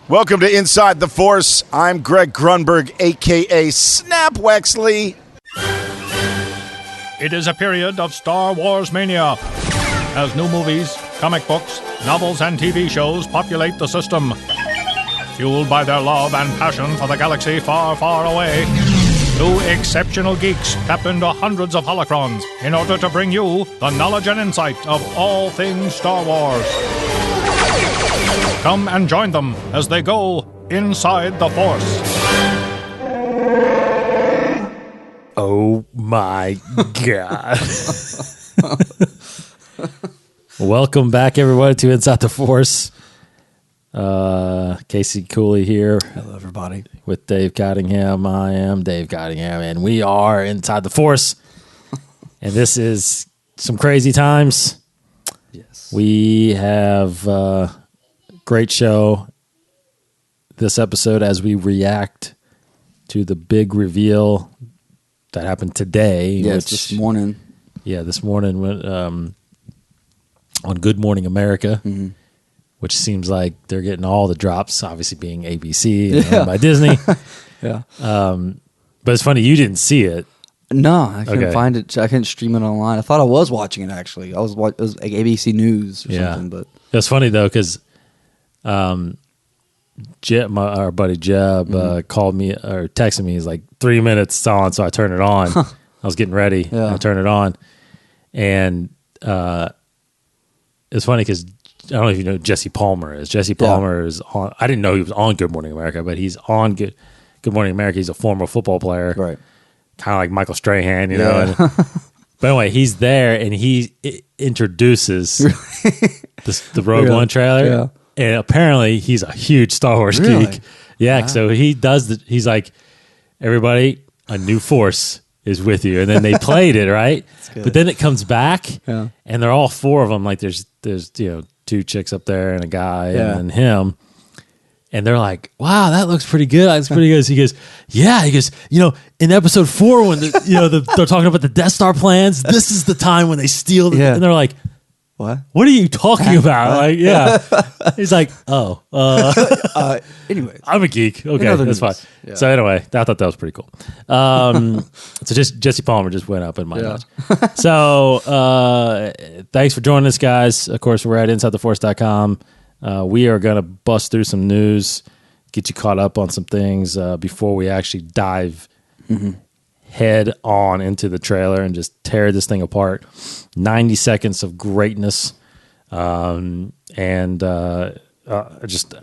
Welcome to Inside the Force. I'm Greg Grunberg, a.k.a. Snap Wexley. It is a period of Star Wars mania, as new movies, comic books, novels, and TV shows populate the system. Fueled by their love and passion for the galaxy far, far away, two exceptional geeks tap into hundreds of holocrons in order to bring you the knowledge and insight of all things Star Wars. Come and join them as they go inside the Force. Oh my God. Welcome back, everybody, to Inside the Force. Casey Cooley here. Hello, everybody. With Dave Cottingham. I am Dave Cottingham, and we are Inside the Force. And this is some crazy times. Yes. We have a great show this episode as we react to the big reveal that happened today. Yes, this morning. Yeah, this morning on Good Morning America, which seems like they're getting all the drops, obviously being ABC and owned by Disney. Yeah. But it's funny, you didn't see it. No, I couldn't Okay. find it. I couldn't stream it online. I thought I was watching it, actually. It was like ABC News or something. But It's funny, though, because our buddy Jeb called me or texted me. He's like, 3 minutes on, so I turned it on. I was getting ready. Yeah. I turned it on. And it's funny because I don't know if you know who Jesse Palmer is. Jesse Palmer is on. I didn't know he was on Good Morning America, but he's on Good Morning America. He's a former football player. right. Kind of like Michael Strahan, you know. Yeah. But anyway, he's there and he introduces the Rogue One trailer. Yeah. And apparently he's a huge Star Wars Really? geek. Yeah, Wow. so he does he's like, everybody, a new force is with you. And then they played it, right? good. But then it comes back Yeah. and they're all four of them. Like there's two chicks up there and a guy Yeah. and then him. And they're like, wow, that looks pretty good. That's pretty good. So he goes, yeah. He goes, in episode 4, when they're talking about the Death Star plans, this is the time when they steal. And they're like, What? what are you talking about? Like, yeah. He's like, oh, Anyways. I'm a geek. Okay, other that's news. fine. Yeah. So anyway, I thought that was pretty cool. So just Jesse Palmer just went up in my notch. So thanks for joining us, guys. Of course, we're at InsideTheForce.com. We are going to bust through some news, get you caught up on some things before we actually dive head on into the trailer and just tear this thing apart. 90 seconds of greatness, and just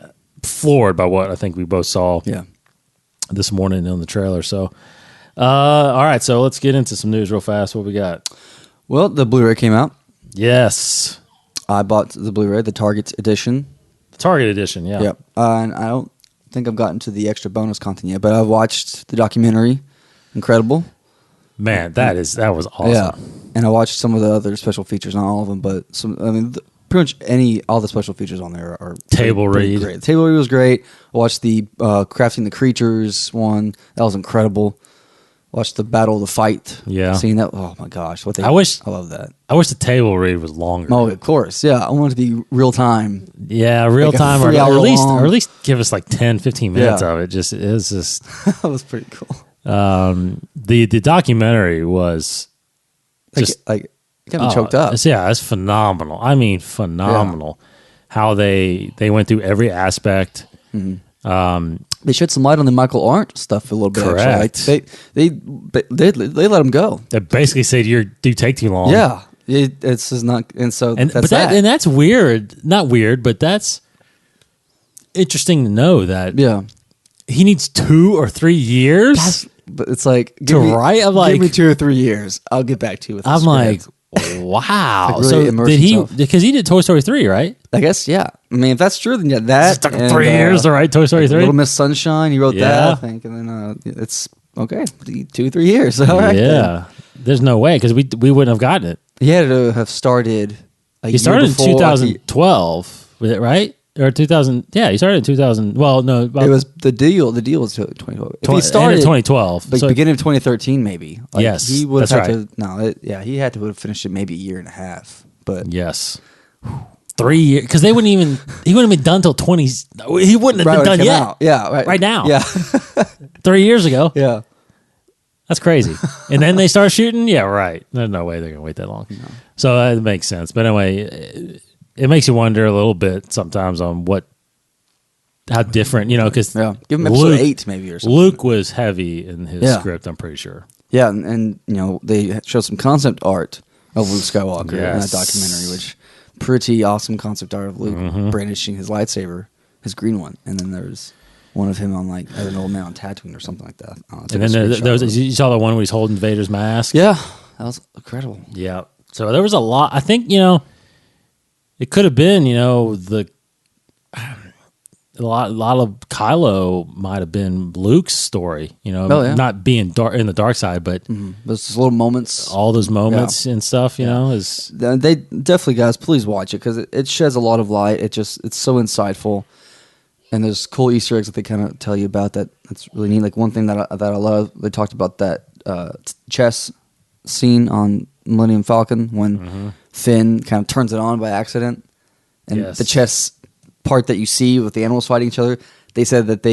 floored by what I think we both saw Yeah. this morning in the trailer. So, all right, so let's get into some news real fast. What we got? Well, the Blu-ray came out. Yes, I bought the Blu-ray, the Target edition. Target edition. Yeah. Yep. And I don't think I've gotten to the extra bonus content yet, but I've watched the documentary. Incredible. Man, that was awesome. Yeah, and I watched some of the other special features, not all of them, but pretty much all the special features on there are Table pretty read. great. The table read was great. I watched the crafting the creatures one. That was incredible. Watched the battle of the fight. Yeah. Seeing that. Oh my gosh. I love that. I wish the table read was longer. Oh, of course. Yeah. I want it to be real time. Yeah, real Like a time, 3 hour long. or at least give us like 10, 15 minutes Yeah. of it. It's just That was pretty cool. the documentary was just It got me choked up. It's phenomenal. I mean, phenomenal. How they went through every aspect. They shed some light on the Michael Arndt stuff a little bit. Correct. Actually. Like, they let him go. They basically said you take too long. Yeah. It's just not, and so that's that. And that's weird. Not weird, but that's interesting to know that Yeah. he needs 2 or 3 years. But it's like write? I'm like- give me 2 or 3 years. I'll get back to you with. I'm this like, script. wow. Like, really So immerse did he? himself. Because he did Toy Story 3, right? I guess yeah. I mean, if that's true, then yeah, that It took him and, 3 years to write Toy Story 3. Little Miss Sunshine, he wrote that, Yeah. I think, and then it's okay. 2 3 years. All right. then. Yeah. There's no way because we wouldn't have gotten it. He had to have started. He started in 2012, was it right? Or 2000? Yeah, he started in 2000. Well, no, It was the deal. The deal was 2012. If he end started of 2012. like So- beginning of 2013, maybe. Like, Yes, he would have that's had to. No, he had to have finished it maybe a year and a half. But Yes. 3 years because he wouldn't have been done till 20. He wouldn't have Right been when it done came yet. out. Yeah, Right now. Yeah, 3 years ago. yeah. That's crazy. And then they start shooting. Yeah, right. There's no way they're gonna wait that long. No. So that makes sense. But anyway, it makes you wonder a little bit sometimes on how different, because Yeah. Give him episode 8 maybe or something. Luke was heavy in his script. I'm pretty sure. Yeah, and they showed some concept art of Luke Skywalker in Yes. that documentary, which pretty awesome concept art of Luke brandishing his lightsaber, his green one, and then there's one of him on as an old man on Tatooine or something like that. And then you saw the one where he's holding Vader's mask. Yeah, that was incredible. Yeah. So there was a lot. I think it could have been a lot of Kylo might have been Luke's story. Not being in the dark side, but Those just little moments. all those moments and stuff. Is They definitely, guys, please watch it because it sheds a lot of light. It's so insightful, and there's cool Easter eggs that they kind of tell you about that's really neat. Like one thing that I love, they talked about that chess scene on Millennium Falcon when Finn kind of turns it on by accident, and the chess part that you see with the animals fighting each other. They said that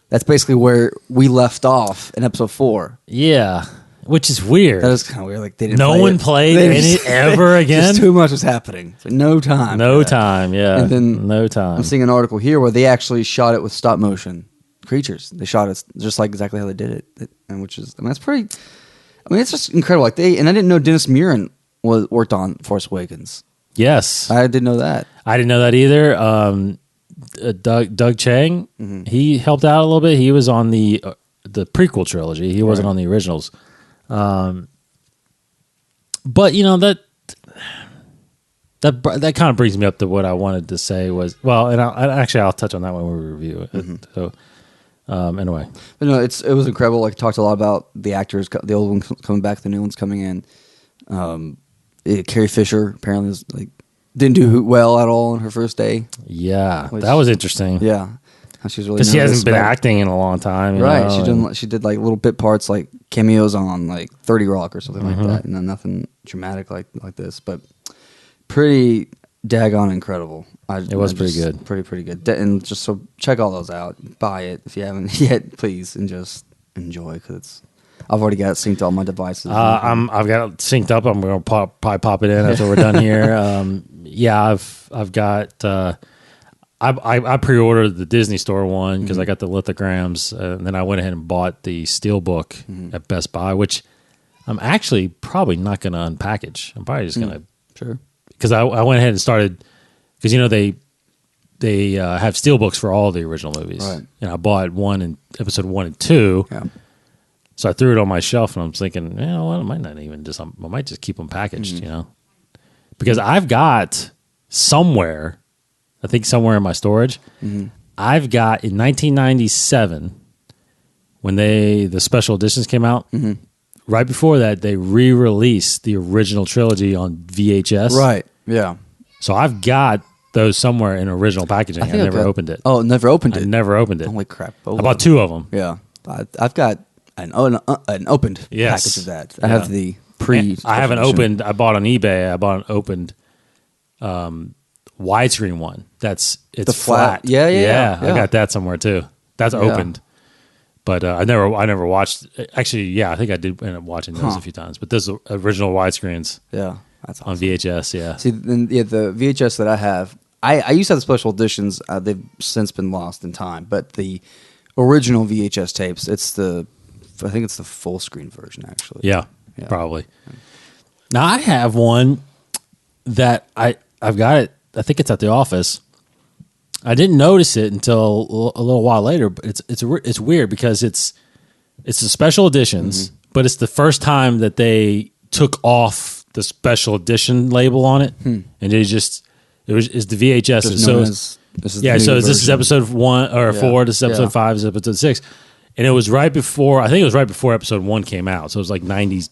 that's basically where we left off in episode 4. Yeah, which is weird. That is kind of weird. Like they didn't. No one played any ever again. Just too much was happening. So no time. No time. Yeah. And then no time. I'm seeing an article here where they actually shot it with stop motion creatures. They shot it just like exactly how they did it, and that's pretty. It's just incredible. I didn't know Dennis Muren worked on Force Awakens. Yes, I didn't know that. I didn't know that either. Doug Chang, he helped out a little bit. He was on the prequel trilogy. He wasn't on the originals. But that kind of brings me up to what I wanted to say was, and I'll touch on that when we review it. So anyway, but no, it was incredible. Like talked a lot about the actors, the old ones coming back, the new ones coming in. Carrie Fisher apparently didn't do well at all on her first day. Yeah, that was interesting. Yeah, she was really because she hasn't been acting in a long time, right? She did like little bit parts, like cameos on like 30 Rock or something like that, and then nothing dramatic like this, but pretty daggone incredible. It was pretty good, pretty good, and just so check all those out, buy it if you haven't yet, please, and just enjoy because I've already got it synced to all my devices. I've got it synced up. I'm going to probably pop it in after we're done here. I've got. I pre-ordered the Disney Store one because I got the lithograms, and then I went ahead and bought the Steelbook at Best Buy, which I'm actually probably not going to unpackage. I'm probably just going to sure because I went ahead and started because they have Steelbooks for all the original movies, right. And I bought one in episode 1 and 2. Yeah. So I threw it on my shelf, and I'm thinking, I might not even I might just keep them packaged, because I've got somewhere, I think somewhere in my storage, I've got in 1997 when the special editions came out. Right before that, they re-released the original trilogy on VHS. Right. Yeah. So I've got those somewhere in original packaging. I never opened it. Oh, never opened it. I never opened it. Holy crap! I bought 2 of them. Yeah, I've got an opened package of that. I have the pre. I haven't opened. I bought on eBay. I bought an opened widescreen one. It's the flat. Yeah. I got that somewhere too. That's opened. But I never watched. Actually, I think I did end up watching those a few times. But those original widescreens. Yeah, that's awesome. On VHS. Yeah. See, the VHS that I have, I used to have the special editions. They've since been lost in time. But the original VHS tapes, I think it's the full screen version, actually. Yeah. Probably. Now I have one that I've got it. I think it's at the office. I didn't notice it until a little while later, but it's weird because it's the special editions, but it's the first time that they took off the special edition label on it, and it's the VHS. So this is episode 1 or 4. This is episode 5. This is episode 6, and it was right before. I think it was right before episode 1 came out. So it was like 90s.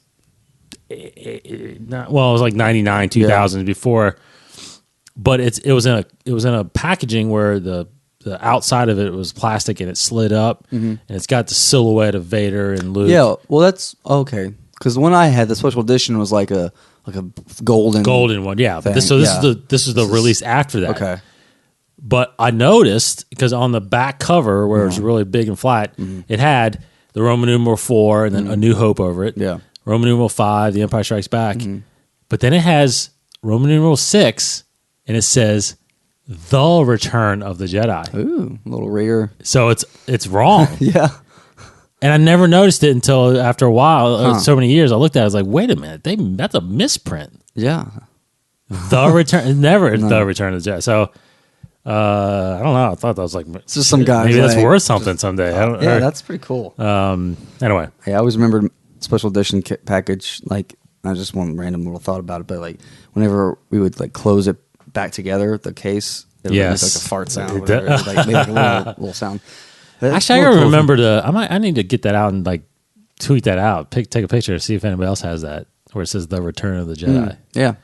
Well, it was like 99, 2000 before. But it was in a packaging where the outside of it was plastic and it slid up, and it's got the silhouette of Vader and Luke. Yeah, well that's okay because the one I had, the special edition, was like a like a golden one. Yeah, but thing. this is the release after that. Okay. But I noticed because on the back cover where it was really big and flat, it had the Roman numeral 4 and then A New Hope over it. Yeah. Roman numeral 5, The Empire Strikes Back. But then it has Roman numeral 6 and it says The Return of the Jedi. Ooh, a little rare. So it's wrong. Yeah. And I never noticed it until after a while, so many years. I looked at it, I was like, wait a minute, that's a misprint. Yeah. The Return, never The Return of the Jedi. So I don't know. I thought that was like It's just some guys. maybe that's like, worth something someday. I don't, Yeah, or- that's pretty cool. anyway. I always remembered special edition package. Like, I just one random little thought about it, but like whenever we would like close it back together, the case, it would make Yes. like a fart sound. It Or whatever. It would, like make like a little sound. That's Actually, I real gotta cool. remember I need to get that out and like tweet that out. Take a picture, see if anybody else has that where it says The Return of the Jedi. Yeah,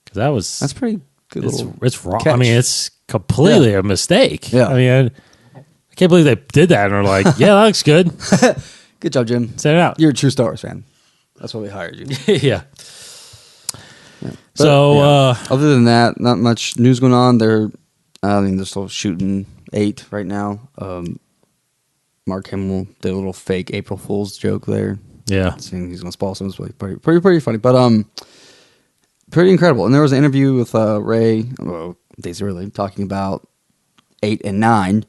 Because that was that's pretty good. it's wrong. catch. I mean, it's completely a mistake. Yeah. I mean, I can't believe they did that and are like, yeah, that looks good. Good job, Jim. Send it out. You're a true Star Wars fan. That's why we hired you. yeah. But, So, yeah. Other than that, not much news going on. They're still shooting 8 right now. Mark Hamill did a little fake April Fool's joke there, yeah. saying he's going to spoil some. It's pretty funny, but pretty incredible. And there was an interview with Ray, Daisy Ridley, talking about 8 and 9,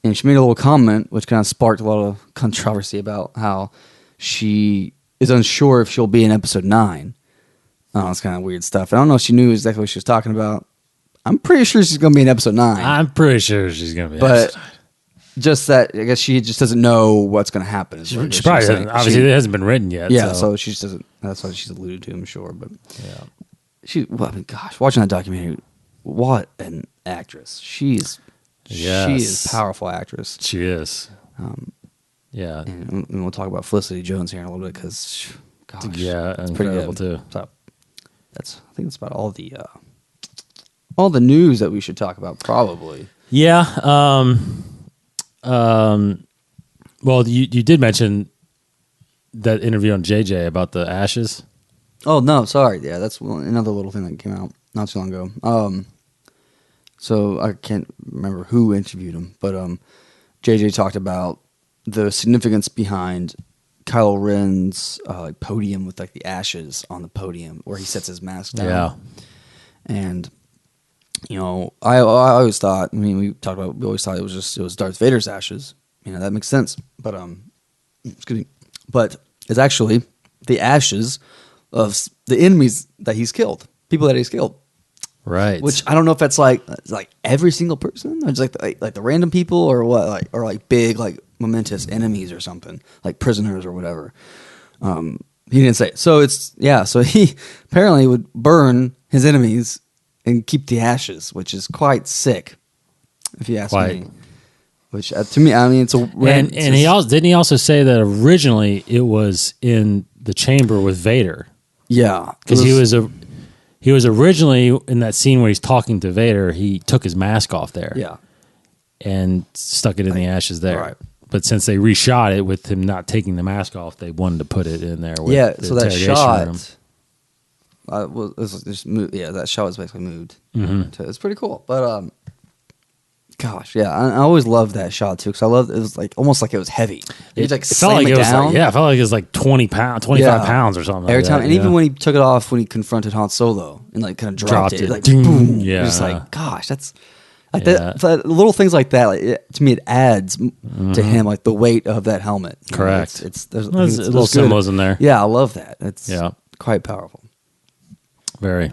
and she made a little comment which kind of sparked a lot of controversy about how she is unsure if she'll be in episode 9. Oh, it's kind of weird stuff. I don't know if she knew exactly what she was talking about. I'm pretty sure she's going to be in episode 9. I'm pretty sure she's going to be. But just that, I guess she just doesn't know what's going to happen. she probably doesn't. Obviously, it hasn't been written yet. Yeah, so so she just doesn't. That's what she's alluded to, I'm sure. But yeah. I mean, gosh, watching that documentary, what an actress. She is Yes. a powerful actress. She is. Yeah. And we'll talk about Felicity Jones here in a little bit because, gosh, Yeah, it's pretty incredible good. too. So I think that's about all the news that we should talk about, probably. Yeah. Well, you did mention that interview on JJ about the ashes. Oh no, sorry. Yeah, that's another little thing that came out not too long ago. So I can't remember who interviewed him, but JJ talked about the significance behind Kylo Ren's like podium with like the ashes on the podium where he sets his mask down. Yeah. And I always thought. I mean, we always thought it was Darth Vader's ashes. That makes sense. But excuse me. But it's actually the ashes of the enemies that he's killed, people that he's killed. Right. Which I don't know if that's like every single person, or just like the random people, or what, or like big like momentous enemies or something, like prisoners or whatever. He didn't say it. So so he apparently would burn his enemies and keep the ashes, which is quite sick, if you ask me. Which to me, I mean, it's a and he also say that originally it was in the chamber with Vader. Yeah, Because he was originally in that scene where he's talking to Vader. He took his mask off there, yeah. and stuck it in the ashes there. Right. But since they reshot it with him not taking the mask off, they wanted to put it in there. With Yeah, the so that interrogation shot room. was just moved. Yeah, that shot was basically moved. Mm-hmm. It's pretty cool. But gosh, yeah, I always loved that shot too because I loved it was like almost like it was heavy. It like felt like it was like, it felt like it was like 25 pounds or something. Every like time, that, and even when he took it off, when he confronted Han Solo and like kind of dropped it, like Ding. boom, Yeah. just like gosh, that's like Yeah. that little things like that. Like to me, it adds to him like the weight of that helmet. Correct. There's There's it's little good. symbolism there. Yeah, I love that. It's Yeah. quite powerful. Very.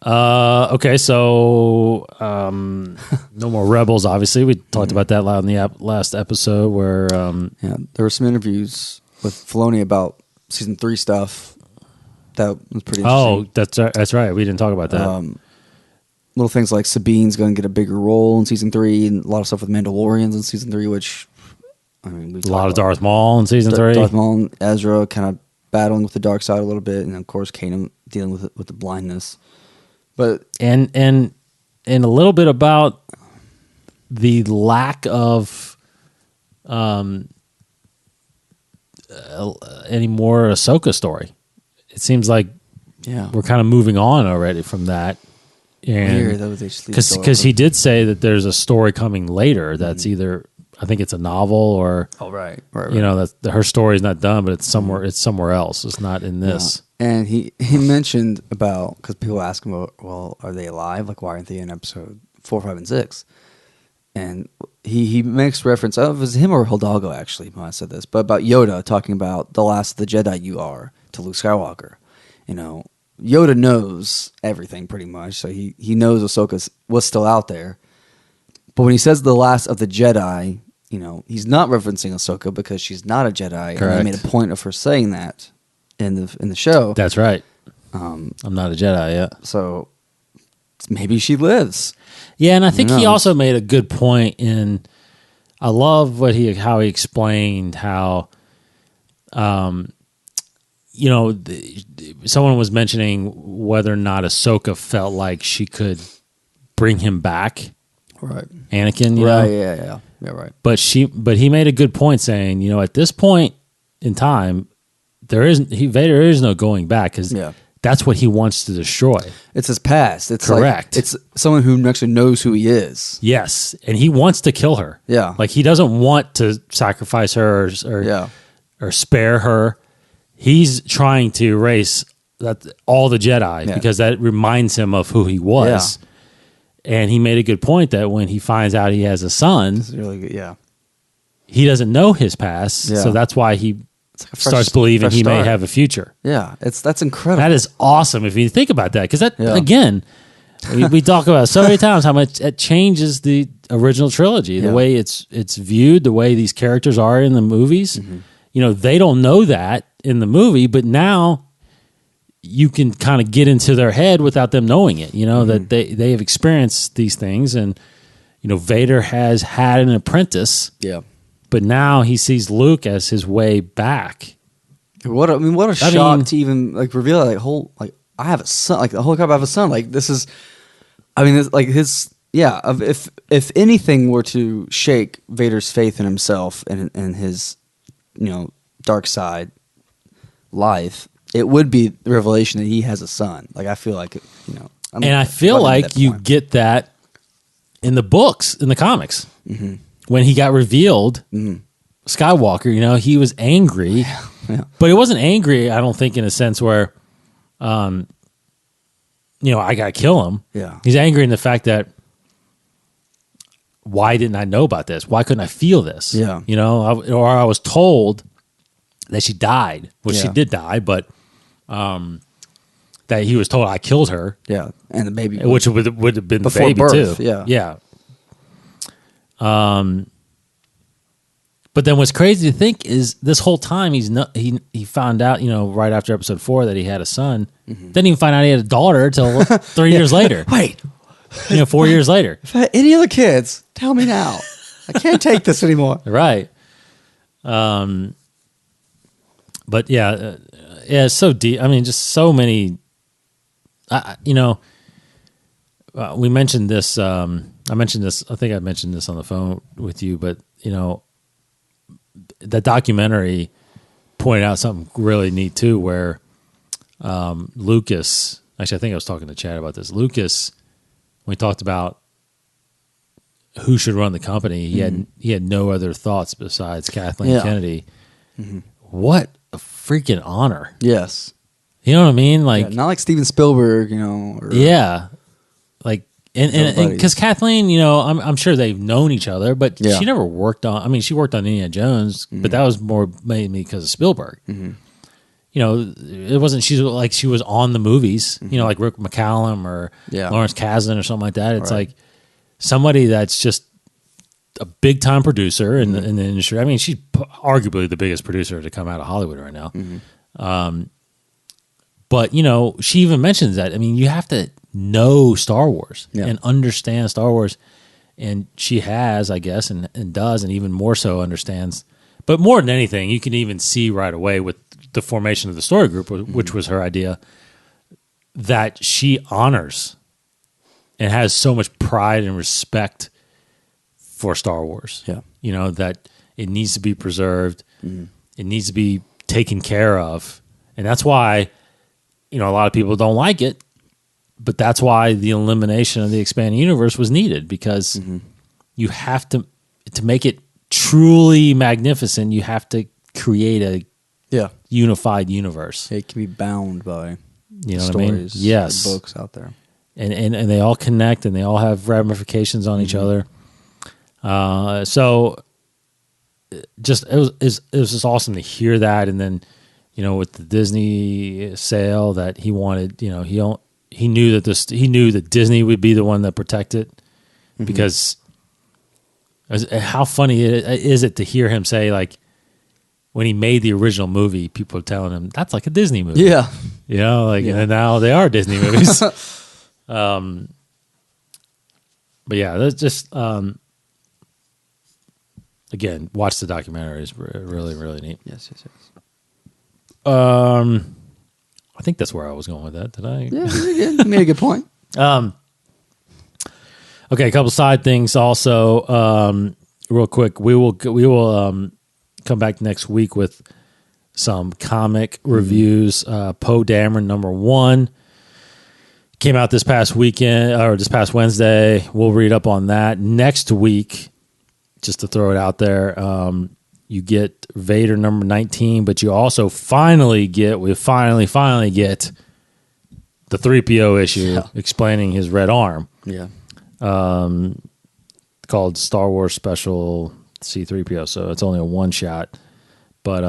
Okay, so no more Rebels. Obviously, we talked about that in the last episode. Where Yeah, there were some interviews with Filoni about season 3 stuff that was pretty interesting. that's right. We didn't talk about that. Little things like Sabine's going to get a bigger role in season 3, and a lot of stuff with Mandalorians in season 3, which I mean, we a lot of Darth Maul in season 3. Darth Maul and Ezra kind of battling with the dark side a little bit, and of course Kanan dealing with the blindness. But and a little bit about the lack of any more Ahsoka story. It seems like Yeah. we're kind of moving on already from that. Weird, And though, they just leave the door because he open. did say that there's a story coming later that's either, I think it's a novel or Oh, right. Right. you know, that her story's not done, but it's somewhere else. It's not in this. And he mentioned about, because people ask him, well, are they alive? Like, why aren't they in episode 4, 5, and 6? And he makes reference, it was him or Hidalgo actually when I said this, but about Yoda talking about the last of the Jedi you are to Luke Skywalker. You know, Yoda knows everything pretty much, so he knows Ahsoka was still out there. But when he says the last of the Jedi, you know, he's not referencing Ahsoka because she's not a Jedi. Correct. And I made a point of her saying that in the show. That's right. Um, I'm not a Jedi yet. so maybe she lives. Yeah, and I think he knows? also made a good point in. I love how he explained how, you know, someone was mentioning whether or not Ahsoka felt like she could bring him back, Right. Anakin. You Right. know? Yeah. Right. But he made a good point saying, you know, at this point in time, Vader is no going back because Yeah. that's what he wants to destroy. It's his past. It's Correct. Like, it's someone who actually knows who he is. Yes, and he wants to kill her. Yeah. Like he doesn't want to sacrifice her or Yeah. or spare her. He's trying to erase all the Jedi Yeah. because that reminds him of who he was. And he made a good point that when he finds out he has a son, It's really good. Yeah. he doesn't know his past, Yeah. so that's why he It's like a starts believing fresh he may start. have a future. Yeah. That's incredible. That is awesome if you think about that, because that Yeah. again, we talk about it so many times how much it changes the original trilogy, the Yeah. way it's viewed, the way these characters are in the movies. Mm-hmm. You know, they don't know that in the movie, but now you can kind of get into their head without them knowing it. You know Mm-hmm. that they have experienced these things, and you know Vader has had an apprentice, Yeah. but now he sees Luke as his way back. What a I shock mean- to even like reveal that like I have a son, like the whole crap I have a son. Like this is, I mean, it's like his if anything were to shake Vader's faith in himself and his dark side life, it would be the revelation that he has a son. Like I feel like I'm And I feel loving like that you point. get that in the books, in the comics. Mm-hmm. When he got revealed, Skywalker, you know, he was angry, Yeah. but it wasn't angry, I don't think, in a sense where, I got to kill him. Yeah. He's angry in the fact that, why didn't I know about this? Why couldn't I feel this? Yeah. You know, I was told that she died. Well, she Yeah. did die, but that he was told I killed her. Yeah, and the baby, Which would have been the Before baby birth, too. yeah. Yeah. But then what's crazy to think is this whole time he found out, right after episode 4 that he had a son. Didn't even find out he had a daughter till 3 years later. Wait, 4 years later. if I had any other kids, tell me now. I can't take this anymore. Right. But yeah, it's so deep. I mean, just so many. We mentioned this. I mentioned this. I think I mentioned this on the phone with you. But the documentary pointed out something really neat too, where Lucas. Actually, I think I was talking to Chad about this. Lucas, when we talked about who should run the company, he had no other thoughts besides Kathleen Yeah. Kennedy. What a freaking honor! Yes, You know what I mean? Like, yeah, not like Steven Spielberg, or, yeah, like, and Nobody's- because Kathleen, I'm sure they've known each other, but Yeah. she never worked on. I mean, she worked on Indiana Jones, but that was more mainly because of Spielberg. It wasn't. She was on the movies. Like Rick McCallum or Yeah. Lawrence Kasdan or something like that. It's Right. like somebody that's just a big time producer in the industry. I mean, she's arguably the biggest producer to come out of Hollywood right now. But she even mentions that. I mean, you have to know Star Wars Yeah. and understand Star Wars, and she has, I guess, and does, and even more so understands. But more than anything, you can even see right away with the formation of the story group, which was her idea, that she honors and has so much pride and respect for Star Wars. Yeah. That it needs to be preserved. It needs to be taken care of. And that's why a lot of people don't like it, but that's why the elimination of the expanding universe was needed, because you have to make it truly magnificent. You have to create a unified universe. It can be bound by You know stories, what I mean? Yes. books out there. And they all connect, and they all have ramifications on each other. So just it was just awesome to hear that. And then, with the Disney sale, that he wanted, he knew that Disney would be the one that protected, because how funny is it to hear him say, like, when he made the original movie, people are telling him that's like a Disney movie. Yeah. And now they are Disney movies. But yeah, that's just again, watch the documentary. It's really, really neat. Yes. I think that's where I was going with that. Did I? Yeah, you made a good point. Okay, a couple side things also. Real quick, we will come back next week with some comic reviews. Poe Dameron #1 came out this past weekend, or this past Wednesday. We'll read up on that next week. Just to throw it out there, you get Vader #19, but you also finally get the 3PO issue explaining his red arm. Yeah. Called Star Wars Special C-3PO. So it's only a one shot, but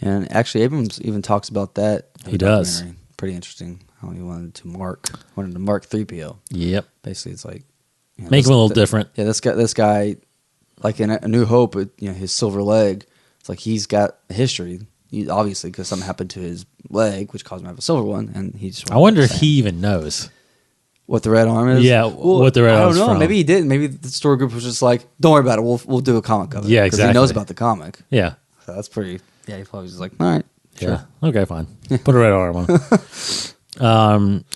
And actually, Abrams even talks about that. in He the does. documentary. Pretty interesting how he wanted to mark 3PO. yep, Basically, it's like make him a little different. Yeah, this guy, like in A New Hope, his silver leg. It's like he's got a history. Obviously, because something happened to his leg, which caused him to have a silver one, and he just. I wonder if he even knows. What the red arm is? Yeah, what the red I arm's don't know. from. Maybe he didn't. Maybe the story group was just like, "Don't worry about it. We'll do a comic of it." Yeah, 'Cause exactly. he knows about the comic. Yeah, So that's pretty. Yeah, he probably was just like, "All right, yeah. Okay, fine. Put a red arm on.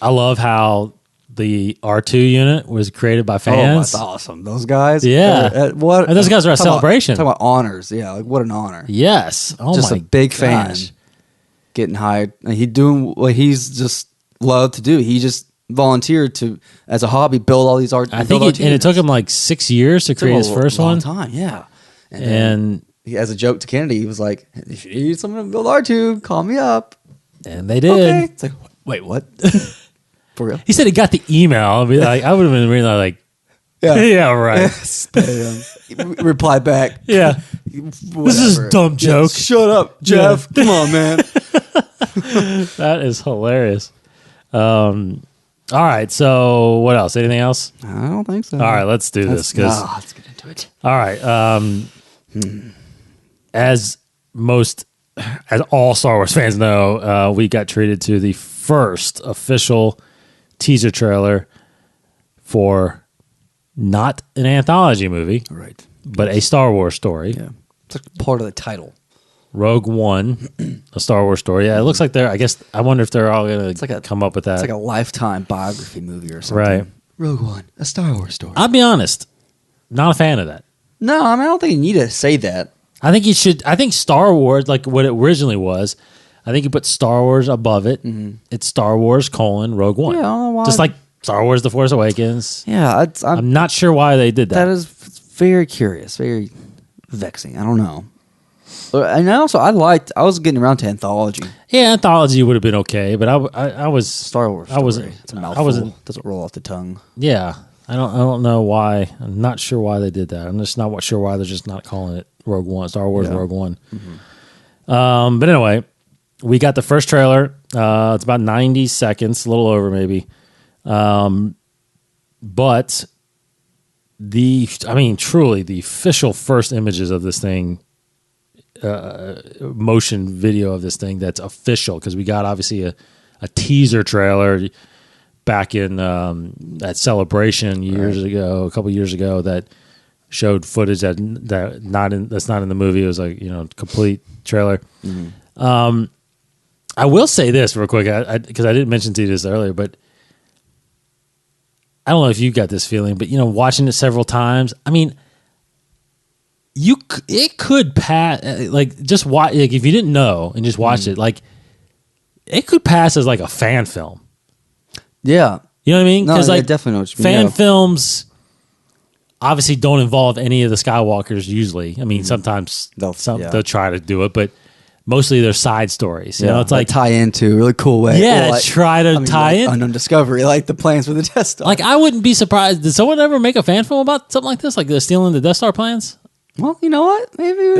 I love how the R2 unit was created by Oh, fans. that's awesome. Those guys. Yeah. What? And those guys are at talk about- Celebration. Talk about honors. Yeah, like what an honor. Yes. Oh Just my a big fan. gosh. Getting hired. And he doing what he's just loved to do. He just volunteered to, as a hobby, build all these art. I think it took him like 6 years to create his first one. Time, yeah. then And he, as a joke to Kennedy, he was like, "If you need someone to build R2, call me up." they did. Okay. It's like, wait, what? For real? He said he got the email. I mean, like, I would have been really like, yeah, right. Reply back. Yeah. This is a dumb joke. Shut up, Jeff. Come on, man. That is hilarious. All right. So what else? Anything else? I don't think so. All right. Let's do this. Let's get into it. All right. As all Star Wars fans know, we got treated to the first official teaser trailer for not an anthology movie, Right. but a Star Wars story. Yeah. It's like part of the title. Rogue One, a Star Wars story. Yeah, it looks like I wonder if they're all going to come up with that. It's like a Lifetime biography movie or something. Right. Rogue One, a Star Wars story. I'll be honest, not a fan of that. No, I don't think you need to say that. I think you should. I think Star Wars, like what it originally was, I think you put Star Wars above it. It's Star Wars : Rogue One. Yeah, I don't know why. Just like Star Wars: The Force Awakens. Yeah, I'm not sure why they did that. that is very curious, very vexing. I don't know. And I was getting around to anthology. Yeah, anthology would have been okay, but I was Star Wars story. I wasn't. It's a mouthful. I wasn't. Doesn't roll off the tongue. Yeah, I don't know why. I'm not sure why they did that. I'm just not sure why they're just not calling it Rogue One, Star Wars Rogue One. But anyway, we got the first trailer. It's about 90 seconds, a little over maybe. But truly the official first images of this thing, motion video of this thing that's official, because we got obviously a teaser trailer back in that Celebration a couple years ago, that showed footage that's not in the movie. It was like, complete trailer. I will say this real quick, because I didn't mention to you this earlier, but I don't know if you got this feeling, but watching it several times, I mean, it could pass, like, just watch, like, if you didn't know and just watched it, like, it could pass as like a fan film. Yeah. You know what I mean? No, Because I like definitely know what you mean. fan Yeah. films obviously don't involve any of the Skywalkers usually. I mean, sometimes They'll- yeah. they'll try to do it, but mostly they're side stories. You know, it's like tie into a really cool way. Yeah, Or like, try to tie like in. Unknown Discovery, like the plans for the Death Star. like I wouldn't be surprised. Did someone ever make a fan film about something like this? Like they're stealing the Death Star plans? well, you know what? Maybe.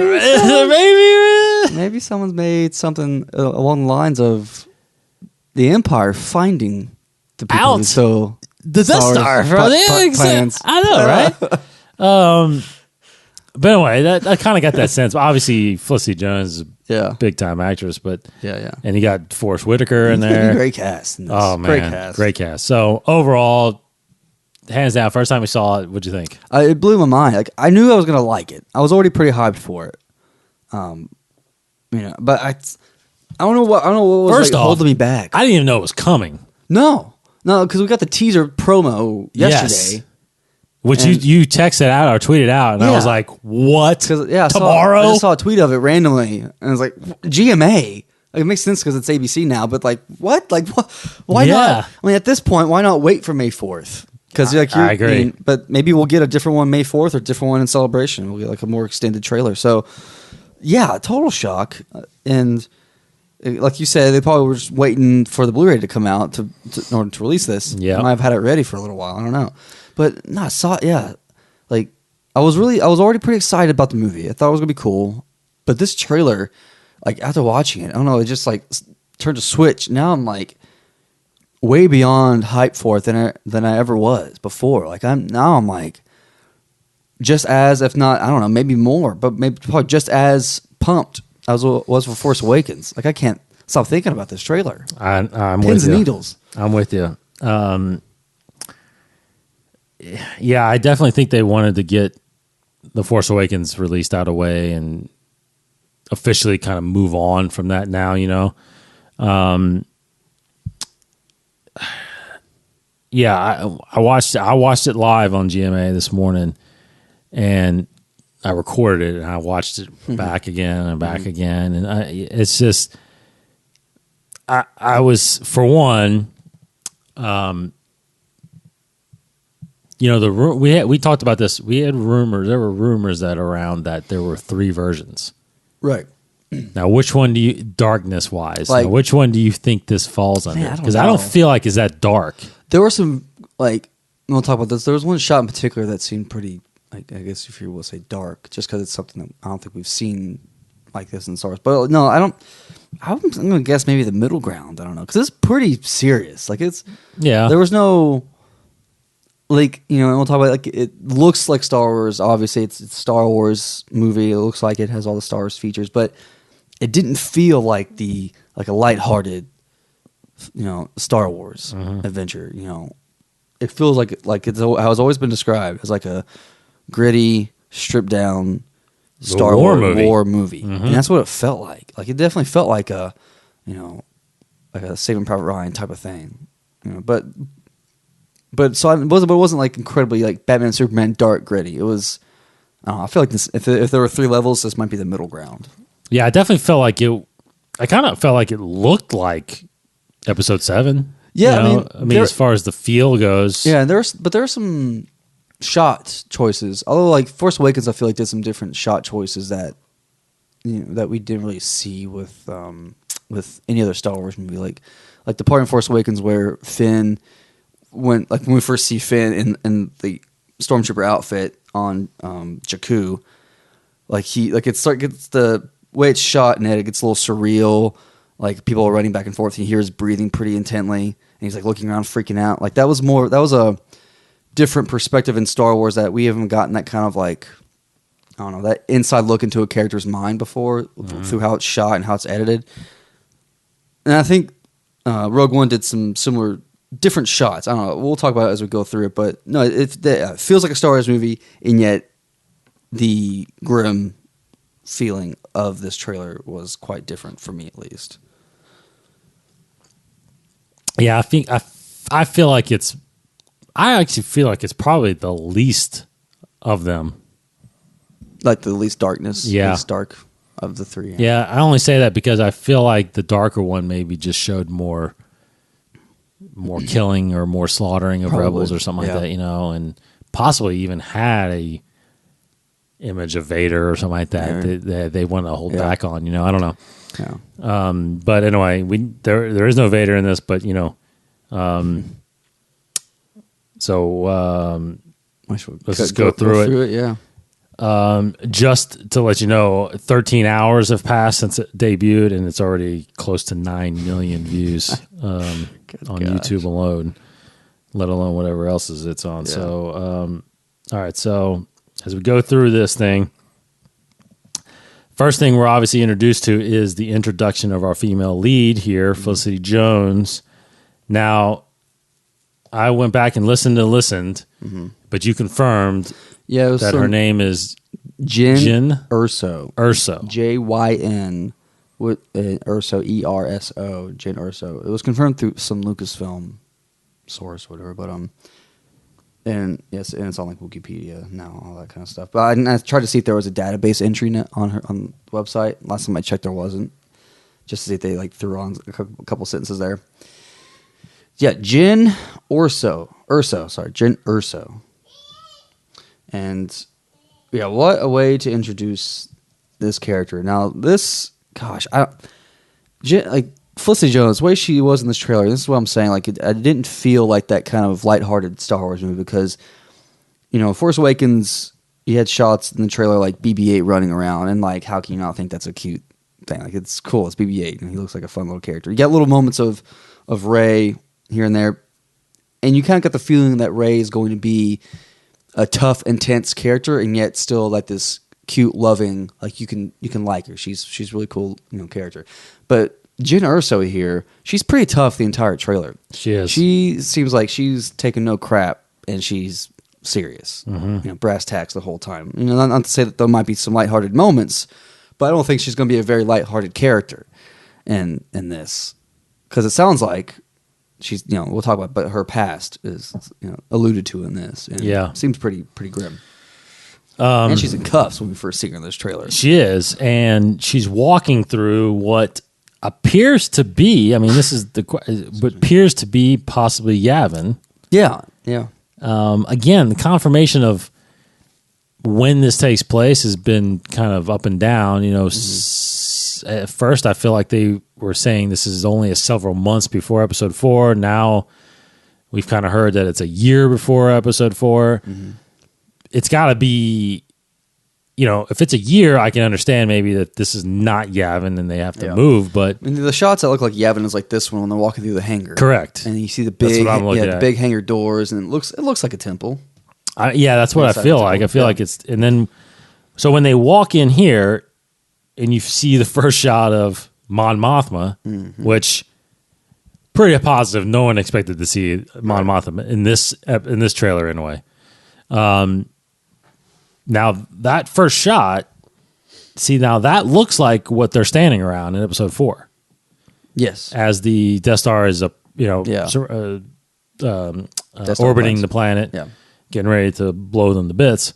Maybe someone's made something along the lines of the Empire finding the people Out. who stole The Death Star, bro. plans. I know, right? But anyway, that kind of got that sense. Obviously, Felicity Jones is a Yeah, big time actress, but yeah. and you got Forrest Whitaker in there. Great cast. in this. Oh man, great cast. So overall, hands down, first time we saw it, what'd you think? It blew my mind. Like I knew I was gonna like it. I was already pretty hyped for it. But I don't know what was First off, holding me back. I didn't even know it was coming. No, because we got the teaser promo yesterday. Yes. Which And- you texted out or tweeted out, and I was Yeah. like, "What? Because I Tomorrow?" just saw a tweet of it randomly, and I was like, GMA. Like, it makes sense because it's ABC now, but like, what? Like, what? Why Yeah. not? I mean, at this point, why not wait for May 4th? Because like, I agree. but maybe we'll get a different one May 4th or a different one in Celebration. We'll get like a more extended trailer. So, yeah, total shock. And like you said, they probably were just waiting for the Blu-ray to come out in order to release this. Yeah. Might have had it ready for a little while. I don't know. But no, I saw it. Yeah. Like, I was already pretty excited about the movie. I thought it was going to be cool. But this trailer, like, after watching it, I don't know, it just like turned a switch. Now I'm like way beyond hype for it than I ever was before. Like, I'm like just as, if not, I don't know, maybe more, but maybe probably just as pumped as I was for Force Awakens. Like, I can't stop thinking about this trailer. I'm Pins with and you. needles. I'm with you. Yeah, I definitely think they wanted to get The Force Awakens released out of the way and officially kind of move on from that now, you know? Yeah, I watched it live on GMA this morning, and I recorded it, and I watched it back again and back again, and it's just I was, for one, you know, we talked about this. We had rumors. There were rumors that around that there were 3 versions. Right. Now, which one do you, darkness wise, Like- which one do you think this falls under? Man, I don't Because I don't know. feel like it's that dark. There were some, like, we'll talk about this. There was one shot in particular that seemed pretty, like, I guess if you will say dark, just because it's something that I don't think we've seen like this in Star Wars. But no, I'm going to guess maybe the middle ground. I don't know. Because it's pretty serious. Like, Yeah. there was no, like, you know, and we'll talk about, like, it looks like Star Wars. Obviously, it's a Star Wars movie. It looks like it has all the Star Wars features, but it didn't feel like a lighthearted, you know, Star Wars adventure. You know, it feels like it's how it's always been described as like a gritty, stripped down Star war Wars movie. war movie, and that's what it felt like. Like, it definitely felt like a, you know, like a Saving Private Ryan type of thing. You know, but so it wasn't like incredibly like Batman and Superman dark gritty. It was. I don't know. I feel like this. If there were 3 levels, this might be the middle ground. Yeah, I definitely felt like it. I kind of felt like it looked like Episode 7. Yeah, you know? I mean, there- as far as the feel goes. Yeah, and there are some shot choices. Although, like, Force Awakens, I feel like did some different shot choices that, you know, that we didn't really see with any other Star Wars movie. Like the part in Force Awakens where Finn, when we first see Finn in the Stormtrooper outfit on Jakku, it's the way it's shot and it gets a little surreal. Like, people are running back and forth. And you hear his breathing pretty intently, and he's like looking around, freaking out. Like, that was a different perspective in Star Wars that we haven't gotten, that kind of, like, I don't know, that inside look into a character's mind before through how it's shot and how it's edited. And I think Rogue One did some similar different shots. I don't know. We'll talk about it as we go through it, but no, it feels like a Star Wars movie, and yet the grim feeling of this trailer was quite different for me, at least. Yeah, I feel like it's. I actually feel like it's probably the least of them. Like the least darkness. Yeah. Least dark. of the three. Yeah, I only say that because I feel like the darker one maybe just showed more killing or more slaughtering of Probably. rebels or something Yeah. like that, and possibly even had a image of Vader or something like that Yeah. that they want to hold Yeah. back on. I don't know. Yeah. But anyway, there is no Vader in this, but so let's just go through it. Yeah. Just to let you know, 13 hours have passed since it debuted, and it's already close to 9 million views on gosh. YouTube alone, let alone whatever else it's on. Yeah. So, all right. So as we go through this thing, first thing we're obviously introduced to is the introduction of our female lead here, Felicity Jones. Now, I went back and listened, but you confirmed Yeah. It was that her name is Jyn Erso. Urso. Jyn with Urso, ERSO, Jyn Urso. It was confirmed through some Lucasfilm source, whatever. But and yes, and it's on like Wikipedia now, all that kind of stuff. But I tried to see if there was a database entry on the website. Last time I checked, there wasn't. Just to see if they like threw on a couple sentences there. Yeah, Jyn Urso. And yeah, what a way to introduce this character. Now, Felicity Jones, the way she was in this trailer, this is what I'm saying. Like, I didn't feel like that kind of lighthearted Star Wars movie because, Force Awakens, you had shots in the trailer like BB-8 running around, and like, how can you not think that's a cute thing? Like, it's cool. It's BB-8, and he looks like a fun little character. You got little moments of Rey here and there, and you kind of got the feeling that Rey is going to be a tough, intense character, and yet still like this cute, loving, like you can like her. She's really cool, character. But Jyn Urso here, she's pretty tough the entire trailer. She is. She seems like she's taking no crap and she's serious. Brass tacks the whole time. Not to say that there might be some lighthearted moments, but I don't think she's going to be a very lighthearted character in this, because it sounds like she's, we'll talk about, but her past is, alluded to in this. And Yeah. seems pretty grim. And she's in cuffs when we first see her in this trailer. She is, and she's walking through what appears to be, this is what appears to be possibly Yavin. Yeah. Again, the confirmation of when this takes place has been kind of up and down. At first I feel like they were saying this is only several months before episode 4. Now we've kind of heard that it's a year before episode 4. It's got to be, if it's a year, I can understand maybe that this is not Yavin and they have to move, but The shots that look like Yavin is like this one when they're walking through the hangar. correct. And you see the That's big, what I'm looking at. big hangar doors, and it looks like a temple. That's what I feel like. I feel like it's, and then, so when they walk in here and you see the first shot of Mon Mothma, which pretty positive, no one expected to see Mon Mothma in this trailer anyway. Now that first shot, now that looks like what they're standing around in episode 4. Yes. As the Death Star is orbiting plans. the planet, Yeah. getting ready to blow them to bits.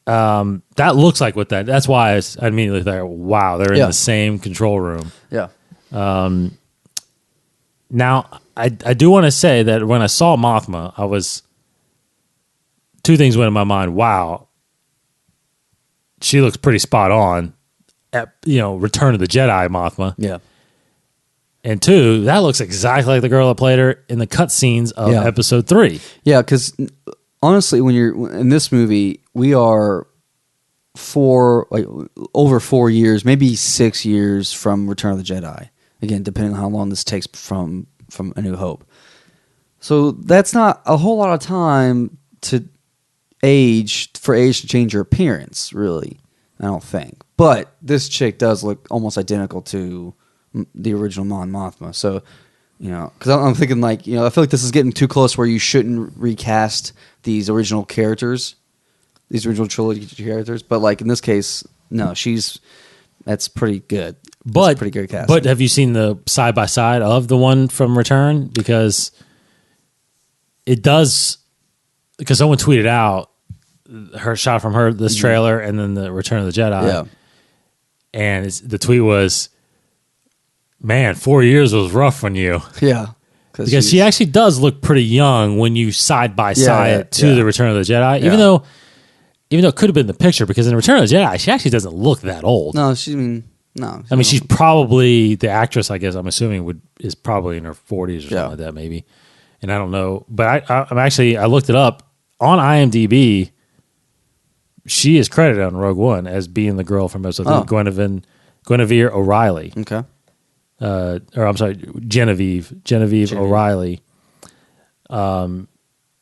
That looks like what that's why I immediately thought, wow, they're in the same control room. Yeah. Now, I do want to say that when I saw Mothma, two things went in my mind. Wow, she looks pretty spot on at, Return of the Jedi Mothma. Yeah. And 2, that looks exactly like the girl that played her in the cutscenes of episode 3. Yeah, because honestly, when you're in this movie, we are over 4 years, maybe 6 years from Return of the Jedi. Again, depending on how long this takes from A New Hope. So that's not a whole lot of time for age to change your appearance, really. I don't think. But this chick does look almost identical to the original Mon Mothma. So, because I'm thinking I feel like this is getting too close where you shouldn't recast these original characters, these original trilogy characters. But in this case, no, that's pretty good. That's pretty good casting. But have you seen the side by side of the one from Return? Because it does. Because someone tweeted out her shot from this trailer and then the Return of the Jedi. Yeah. and the tweet was, "Man, 4 years was rough on you." Yeah, Because she actually does look pretty young when you side by side to the Return of the Jedi, even though it could have been the picture. Because in Return of the Jedi, she actually doesn't look that old. No, I mean, she's probably the actress. I guess I'm assuming is probably in her 40s or something like that, maybe. And I don't know, but I looked it up on IMDb. She is credited on Rogue One as being the girl from episode 3, Guinevere O'Reilly. Okay. Or I'm sorry, Genevieve O'Reilly. Now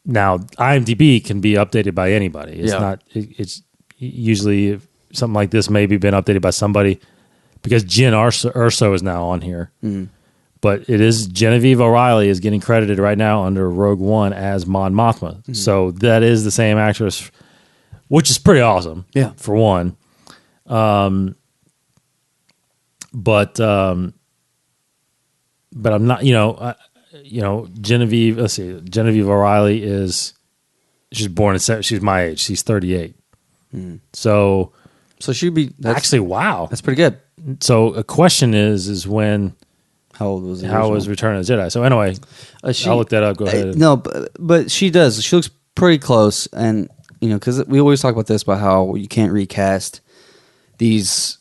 IMDb can be updated by anybody. It's not. It's usually something like this maybe been updated by somebody because Jyn Erso is now on here. Mm. But it is Genevieve O'Reilly is getting credited right now under Rogue One as Mon Mothma. Mm. So that is the same actress, which is pretty awesome. Yeah, for one. But I'm not. Genevieve. Let's see. Genevieve O'Reilly she's born she's my age. She's 38. Mm. So she'd be actually wow. That's pretty good. So a question is when. How old was it? How was Return of the Jedi? So anyway, I'll look that up. Go ahead. No, but she does. She looks pretty close, and because we always talk about this about how you can't recast these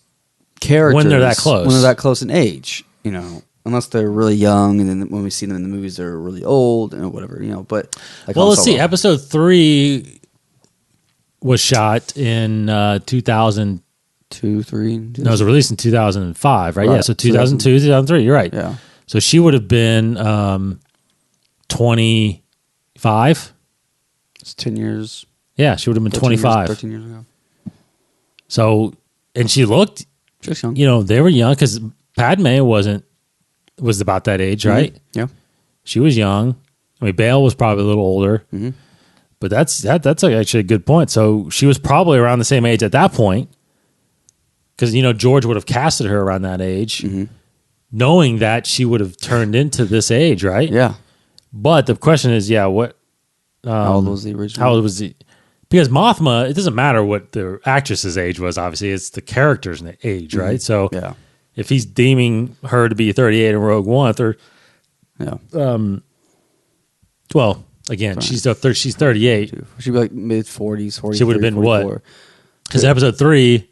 characters when they're that close. When they're that close in age, unless they're really young, and then when we see them in the movies, they're really old and whatever. But let's see. Episode 3 was shot in 2000. 3. No, it was released in 2005, right? Yeah, so 2002, 2003. You're right. Yeah. So she would have been 25. It's 10 years. Yeah, she would have been 25. 13 years ago. So, and she looked, just young. They were young because Padme was about that age, right? Mm-hmm. Yeah. She was young. I mean, Bail was probably a little older. Mm-hmm. But that's actually a good point. So she was probably around the same age at that point. Because, George would have casted her around that age, knowing that she would have turned into this age, right? Yeah. But the question is, what... how old was the original? How old was the... Because Mothma, it doesn't matter what the actress's age was, obviously. It's the character's age, right? So if he's deeming her to be 38 in Rogue One, well, again, she's 38. She'd be like mid-40s, 40s. She would have been 44. What? Because episode 3...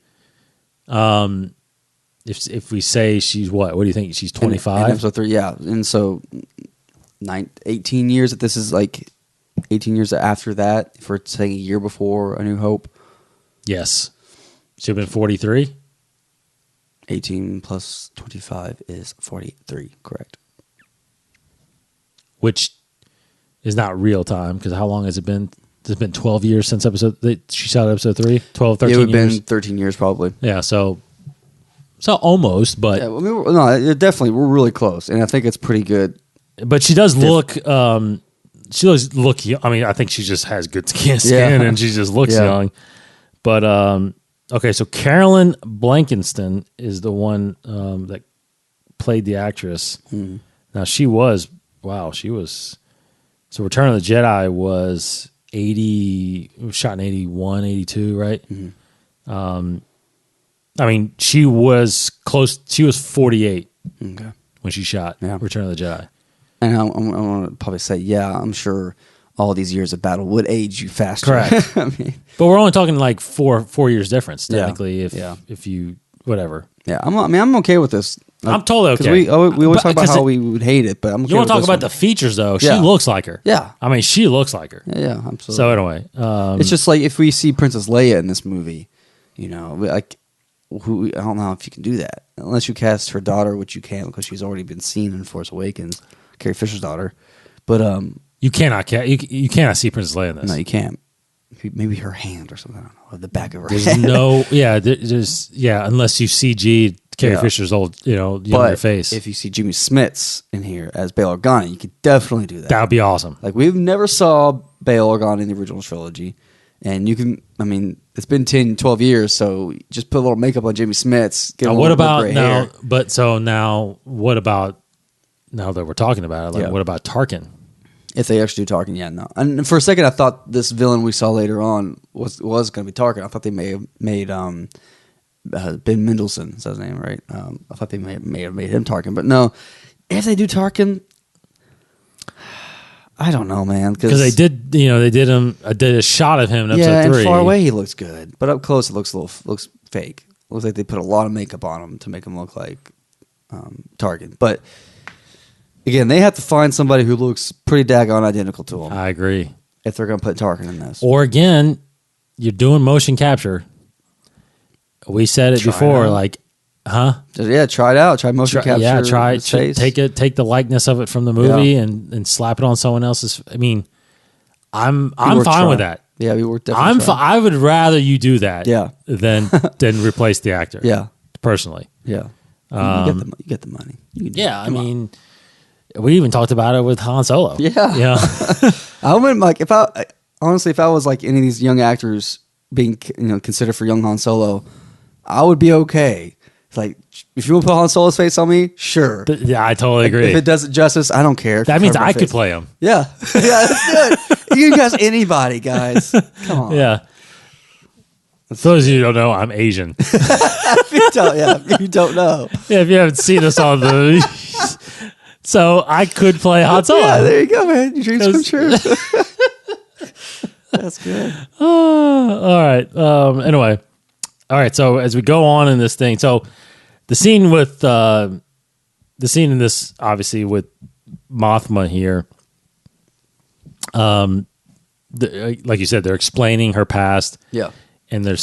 if we say she's what do you think? She's 25? In episode 3, yeah. And so 18 years, if this is like 18 years after that, if we're saying a year before A New Hope. Yes. She'd have been 43? 18 plus 25 is 43, correct. Which is not real time, because how long has it been? It's been 12 years since she shot episode 3? 12, 13 years? It would have been 13 years probably. Yeah, so almost, but... Yeah, definitely, we're really close, and I think it's pretty good. But she does look... she does look... I mean, I think she just has good skin, and she just looks young. But, okay, so Carolyn Blankenston is the one that played the actress. Mm. Now, she was... Wow, she was... So Return of the Jedi was... 80, it was shot in 81, 82, right? Mm-hmm. I mean, she was close. She was 48 when she shot Return of the Jedi. And I'm going to probably say, I'm sure all these years of battle would age you faster. Correct. I mean, but we're only talking like four years difference, technically, if you, whatever. Yeah, I'm okay with this. I'm totally okay. We always talk about how we would hate it, but I'm okay. You want to talk about the features, though? She looks like her. Yeah. I mean, she looks like her. Yeah, absolutely. So anyway. It's just like if we see Princess Leia in this movie, like, I don't know if you can do that. Unless you cast her daughter, which you can't because she's already been seen in Force Awakens, Carrie Fisher's daughter. But you cannot you cannot see Princess Leia in this. No, you can't. Maybe her hand or something. I don't know. Or the back of her There's head. There's unless you CG Carrie Fisher's old, younger face. If you see Jimmy Smits in here as Bail Organa, you could definitely do that. That would be awesome. Like, we've never saw Bail Organa in the original trilogy. And you can, it's been 10, 12 years, so just put a little makeup on Jimmy Smits. Now, what about now? But so now, what about now that we're talking about it? What about Tarkin? If they actually do Tarkin, no. And for a second, I thought this villain we saw later on was going to be Tarkin. I thought they may have made Ben Mendelsohn is his name, right? I thought they may have made him Tarkin, but no. If they do Tarkin, I don't know, man. Because they did a shot of him in episode yeah, 3. and far away he looks good, but up close it looks fake. Looks like they put a lot of makeup on him to make him look like Tarkin. But again, they have to find somebody who looks pretty daggone identical to him I agree. if they're going to put Tarkin in this. Or again, you're doing motion capture. We said it Try it before, out. like, huh? Yeah, try it out. Try motion capture. Yeah, try his face. take the likeness of it from the movie and slap it on someone else's. I mean, I'm worth fine with trying. that. Yeah, we were definitely. I would rather you do that. Yeah. than replace the actor. Yeah, personally. yeah. You get the money. You can do Yeah, it. I Come on. mean, we even talked about it with Han Solo. Yeah. Yeah. I wouldn't like if I was like any of these young actors being considered for young Han Solo, I would be okay. It's like if you want to put Han Solo's face on me, sure. Yeah, I totally agree. If it does it justice, I don't care. That means Cover my I could face. play him. Yeah, yeah, that's good. You can cast anybody, guys. Come on. Yeah. For those of you who don't know, I'm Asian. If you don't know. Yeah, if you haven't seen us on the... So I could play Han Solo. Yeah, there you go, man. Your dreams come true. That's good. All right. Anyway. All right. So as we go on in this thing, so the scene in this, obviously with Mothma here, like you said, they're explaining her past. Yeah. And they're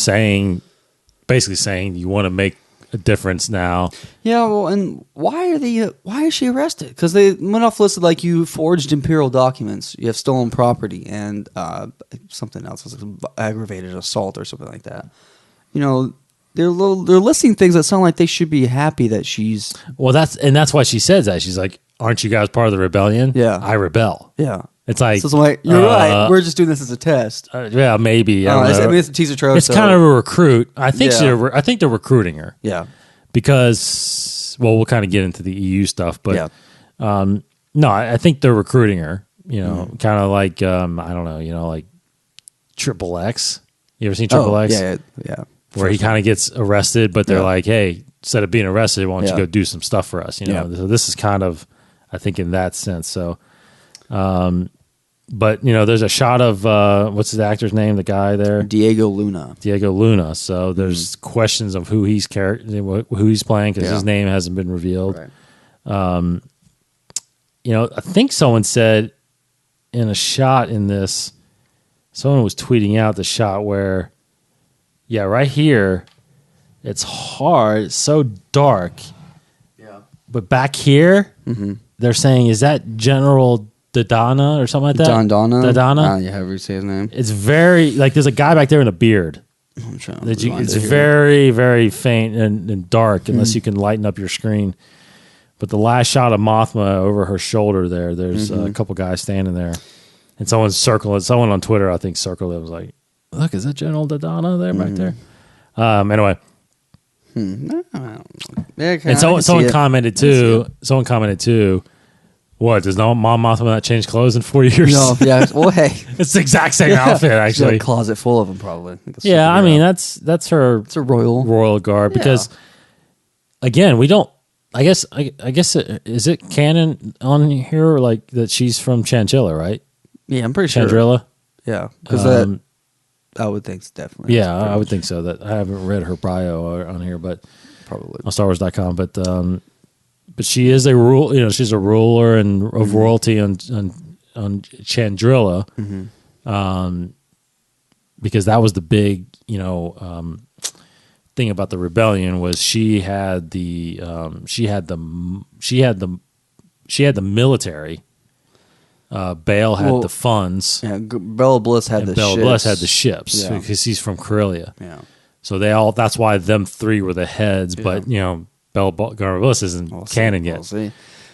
basically saying, you want to make a difference now. Yeah, well, and why is she arrested? Because they went off listed like you forged imperial documents, you have stolen property, and something else, like aggravated assault or something like that. They're listing things that sound like they should be happy that she's. Well, that's why she says that. She's like, aren't you guys part of the rebellion? Yeah. I rebel. Yeah. It's like, So it's like, you're right. We're just doing this as a test. Yeah, maybe. I don't know. It's a teaser trailer. It's kind of a recruit. I think Yeah. I think they're recruiting her yeah. because, well, we'll kind of get into the EU stuff, but Yeah. no, I think they're recruiting her. Mm-hmm. Kind of like I don't know, like Triple X. You ever seen Triple X? Yeah. Where he kind of gets arrested, but they're Yeah. like, hey, instead of being arrested, why don't you Yeah. go do some stuff for us? Yeah. So this is kind of, I think, in that sense. So, but there's a shot of what's his actor's name? The guy there, Diego Luna. Diego Luna. So there's questions of who he's who he's playing because Yeah. his name hasn't been revealed. Right. I think someone said in a shot in this, someone was tweeting out the shot where, yeah, right here, it's hard, it's so dark. Yeah. But back here, they're saying, is that General Dodonna or something like that? Donna. Dodonna? Yeah, however you say his name. It's very, like, there's a guy back there in a beard. I'm trying to It's find it here. very, very faint and dark unless you can lighten up your screen. But the last shot of Mothma over her shoulder there's a couple guys standing there. And someone's circling it. Someone on Twitter, I think, circled it. Was like, look, is that General Dodonna there back there? Anyway. Yeah, And someone commented too. Someone commented too. What, does Mom Mothma not change clothes in 4 years? No, yeah. Well, hey, It's the exact same outfit, she's got a actually. closet full of them, probably. Like a Yeah, I superhero. mean that's her it's a royal garb because again, we don't. I guess is it canon on here like that she's from Chandrila, right? Yeah, I'm pretty sure. Chandrila. Yeah, because I would think it's definitely. Yeah, I would think so. That I haven't read her bio on here, but probably. on StarWars.com. But she is a rule. She's a ruler and of royalty on Chandrila, because that was the big thing about the rebellion was she had the military. Bale had the funds. Yeah, Bella Bliss had And the Bella ships. Bliss had the ships Yeah. because he's from Corellia. Yeah. So that's why them three were the heads. But Bella Bliss isn't canon yet. We'll see.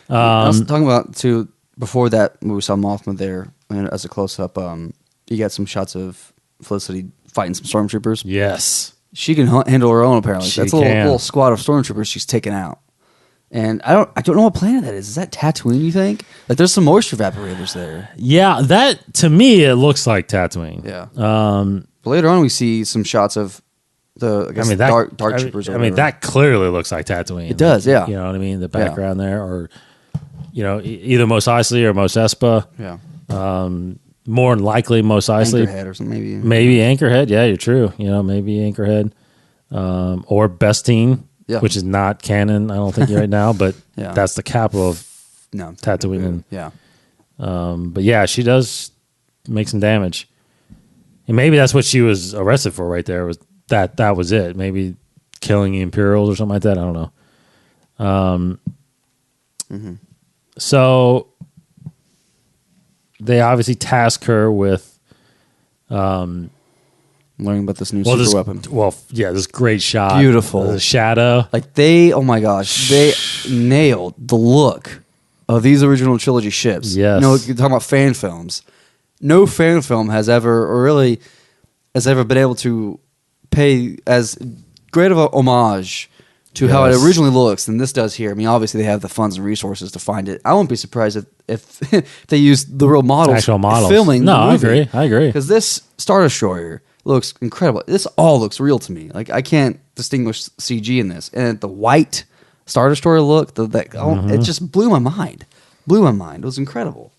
I was talking about too before that when we saw Mothma there, and as a close up, you got some shots of Felicity fighting some stormtroopers. Yes. She can handle her own apparently. She That's a can. little squad of stormtroopers she's taken out. And I don't know what planet that is. Is that Tatooine? You think? Like, there's some moisture evaporators there. Yeah, that to me it looks like Tatooine. Yeah. But later on, we see some shots of the I guess that dark I mean- troopers. Or I mean, whatever. that clearly looks like Tatooine. It does, yeah. You know what I mean? The background there, or either Mos Eisley or Mos Espa. Yeah, More than likely, Mos Eisley. Anchorhead or something, maybe. Maybe Anchorhead. Yeah, you're true. Maybe Anchorhead, or Bestine, Yeah. which is not canon. I don't think right now, but Yeah. that's the capital of No, Tatooine. And, yeah, but yeah, she does make some damage, and maybe that's what she was arrested for. Right there was that was it. Maybe killing the Imperials or something like that. I don't know. So they obviously task her with learning about this new this super weapon. this great shot, Beautiful. the shadow. Like oh my gosh, they nailed the look of these original trilogy ships. Yes. You're talking about fan films. No fan film has ever been able to pay as great of a homage to how it Yes. originally looks than this does here. I mean, obviously they have the funds and resources to find it. I won't be surprised if they used the real models, Actual models. filming. No, the I movie. agree. Because this Star Destroyer looks incredible. This all looks real to me. Like I can't distinguish CG in this. And the white Star Destroyer look, it just blew my mind. It was incredible.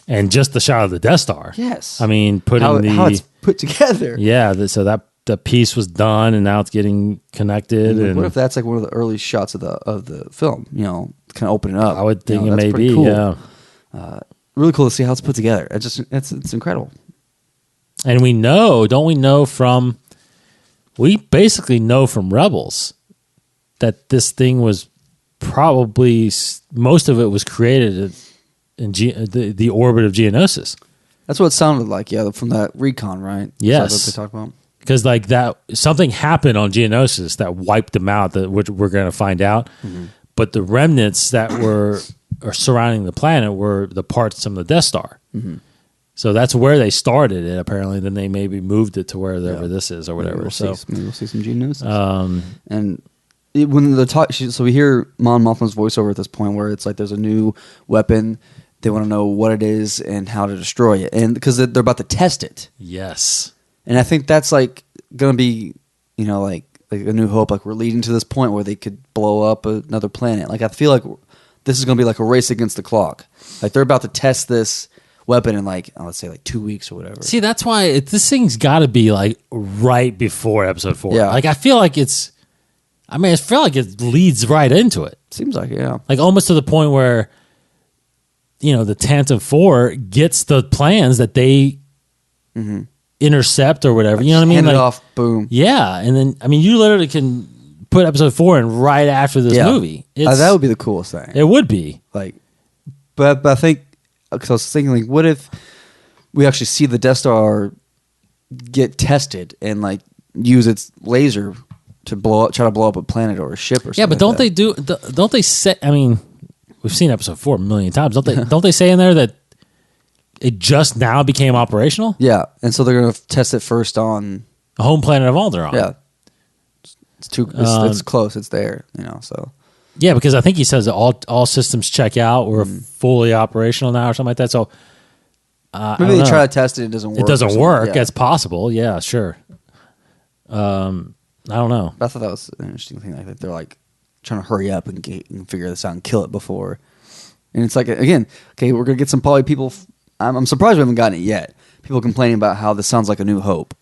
And just the shot of the Death Star. Yes. I mean, putting how it's put together. yeah. So that the piece was done, and now it's getting connected. And What if that's like one of the early shots of the film? Kind of opening up. I would think it that's may pretty be. cool. Yeah. Really cool to see how it's put together. It's incredible. And don't we know from? We basically know from Rebels that this thing was probably most of it was created in the orbit of Geonosis. That's what it sounded like. Yeah, from that recon, right? Yes. Is that what they talk about? Because like that, something happened on Geonosis that wiped them out. That which we're going to find out. Mm-hmm. But the remnants that were surrounding the planet were the parts from the Death Star. Mm-hmm. So that's where they started it. Apparently, then they maybe moved it to wherever this is or whatever. Maybe we'll see some Geonosis. And when the talk, so we hear Mon Mothma's voiceover at this point, where it's like there's a new weapon. They want to know what it is and how to destroy it, and because they're about to test it. Yes. And I think that's like going to be, like a New Hope. Like we're leading to this point where they could blow up another planet. Like I feel like this is going to be like a race against the clock. Like they're about to test this weapon in let's say 2 weeks or whatever. See, that's why this thing's got to be like right before episode 4. Yeah. Like I feel like I feel like it leads right into it. Seems like yeah. Like almost to the point where, the Tantive 4 gets the plans that they intercept or whatever. You know what I mean? Hand it Like, off, boom. yeah, and then you literally can put episode 4 in right after this movie. That would be the coolest thing. It would be. Like, but I think because I was thinking, like, what if we actually see the Death Star get tested and like use its laser to try to blow up a planet or a ship or something? Yeah, but don't they say? I mean, we've seen episode 4 a million times. Don't they say in there that it just now became operational? Yeah, and so they're gonna test it first on. The home planet of Alderaan. Yeah, it's close. It's there. So Yeah, because I think he says that all systems check out. We're fully operational now, or something like that. So I maybe don't they know. try to test it. It doesn't work. It doesn't or something. work. Yeah. That's possible. Yeah, sure. I don't know. I thought that was an interesting thing. Like that they're like trying to hurry up and figure this out and kill it before. And it's like again, okay, we're gonna get some probably people. I'm surprised we haven't gotten it yet. People complaining about how this sounds like A New Hope.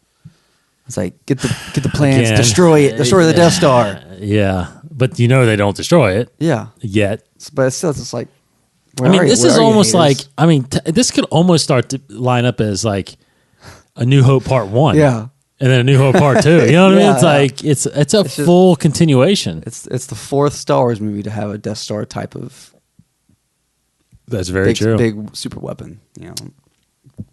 It's like get the plans, Again. destroy the Death Star. Yeah, but they don't destroy it Yeah, yet. but still, it's just like. This is almost like this could almost start to line up as like A New Hope Part 1. Yeah. And then A New Hope Part 2. You know what I mean? Yeah, It's yeah. like it's a just- full continuation. It's the fourth Star Wars movie to have a Death Star type of That's very big, true. big super weapon.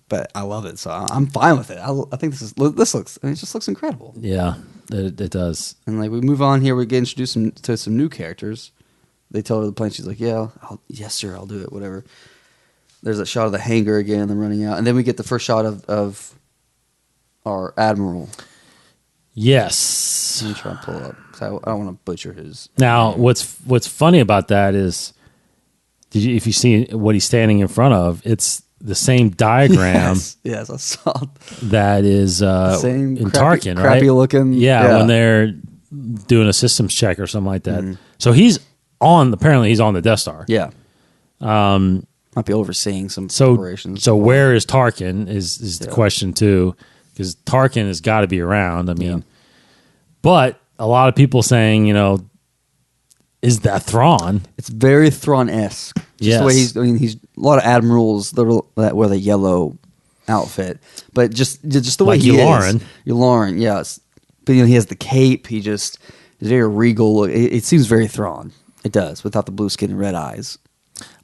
But I love it, so I'm fine with it. I think this looks. It just looks incredible. Yeah, it does. And like we move on here, we get introduced to some new characters. They tell her the plan. She's like, "Yeah, yes, sir, I'll do it. Whatever." There's a shot of the hangar again, them running out, and then we get the first shot of our admiral. Yes. Let me try and pull up because I don't want to butcher his. Now, what's funny about that is, if you see what he's standing in front of, it's the same diagram Yes, I saw that is same in crappy, Tarkin, right? crappy looking. Yeah, when they're doing a systems check or something like that. So apparently he's on the Death Star. yeah. Might be overseeing some operations. So where is Tarkin is the question too, because Tarkin has got to be around. I mean, but a lot of people saying, is that Thrawn? It's very Thrawn-esque. Just the way he's a lot of admirals that wear the yellow outfit, but just the way Like he Yularen. is. Yularen, yes. But he has the cape. He just is very regal. It seems very Thrawn. It does, without the blue skin and red eyes.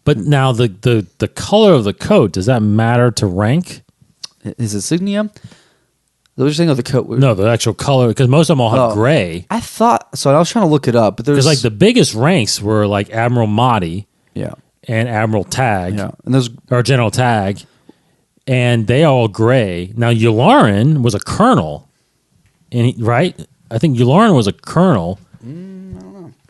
But now the color of the coat, does that matter to rank? His insignia? What was you saying of the coat? No, the actual color, because most of them all have gray. I thought so. I was trying to look it up, but there's Because like the biggest ranks were like Admiral Mahdi yeah, and Admiral Tag, yeah, and there's or General Tag, and they all gray. Now Yularen was a colonel, and right? I think Yularen was a colonel,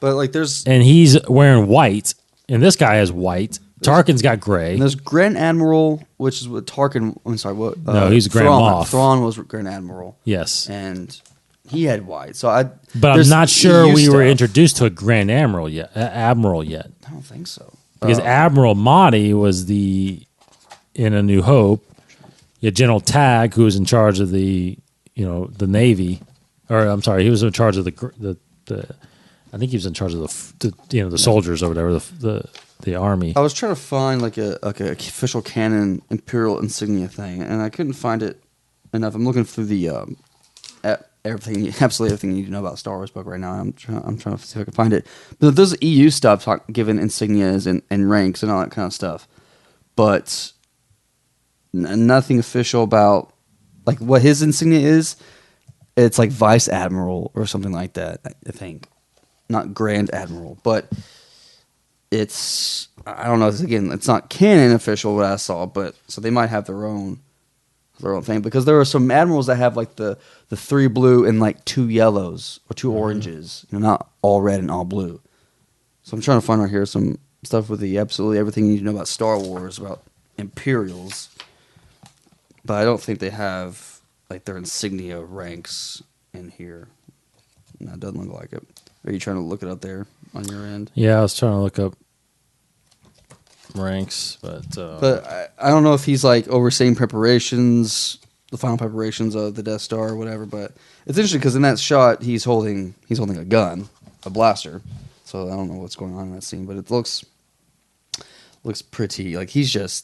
but like there's and he's wearing white, and this guy has white. Tarkin's got gray. and there's Grand Admiral, which is what Tarkin. I'm sorry, what? No, he's Grand Moff. Thrawn was Grand Admiral. Yes, And he had white. So but I'm there's not sure EU we were stuff. introduced to a Grand Admiral yet. Admiral yet. I don't think so. Because Admiral Mahdi was in A New Hope. You had General Tag, who was in charge of the Navy, or I'm sorry, he was in charge of the I think he was in charge of the soldiers or whatever, the army. I was trying to find like a official canon Imperial insignia thing, and I couldn't find it enough. I'm looking through the absolutely everything you need to know about Star Wars book right now. I'm trying to see if I can find it. But there's EU stuff given insignias and ranks and all that kind of stuff, but nothing official about like what his insignia is. It's like Vice Admiral or something like that. I think, not Grand Admiral, but it's I don't know. Again, it's not canon official what I saw, but so they might have their own thing because there are some admirals that have like the 3 blue and like 2 yellows or 2 oranges, not all red and all blue. So I'm trying to find right here some stuff with the absolutely everything you need to know about Star Wars, about Imperials, but I don't think they have like their insignia ranks in here. No, it doesn't look like it. Are you trying to look it up there on your end? Yeah, I was trying to look up ranks, but I don't know if he's like overseeing preparations, the final preparations of the Death Star or whatever. But it's interesting because in that shot he's holding a gun, a blaster. So I don't know what's going on in that scene, but it looks pretty. Like he's a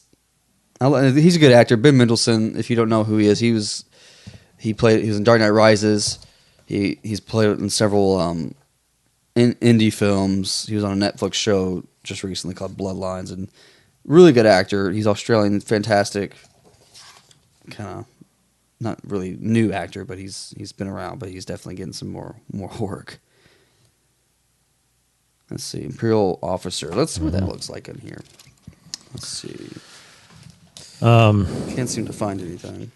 good actor. Ben Mendelsohn, if you don't know who he is, he was in Dark Knight Rises. He's played in several in indie films. He was on a Netflix show just recently called Bloodlines, and really good actor. He's Australian, fantastic. Kind of not really new actor, but he's been around, but he's definitely getting some more work. Let's see, Imperial officer. Let's see what that looks like in here. Let's see. Can't seem to find anything.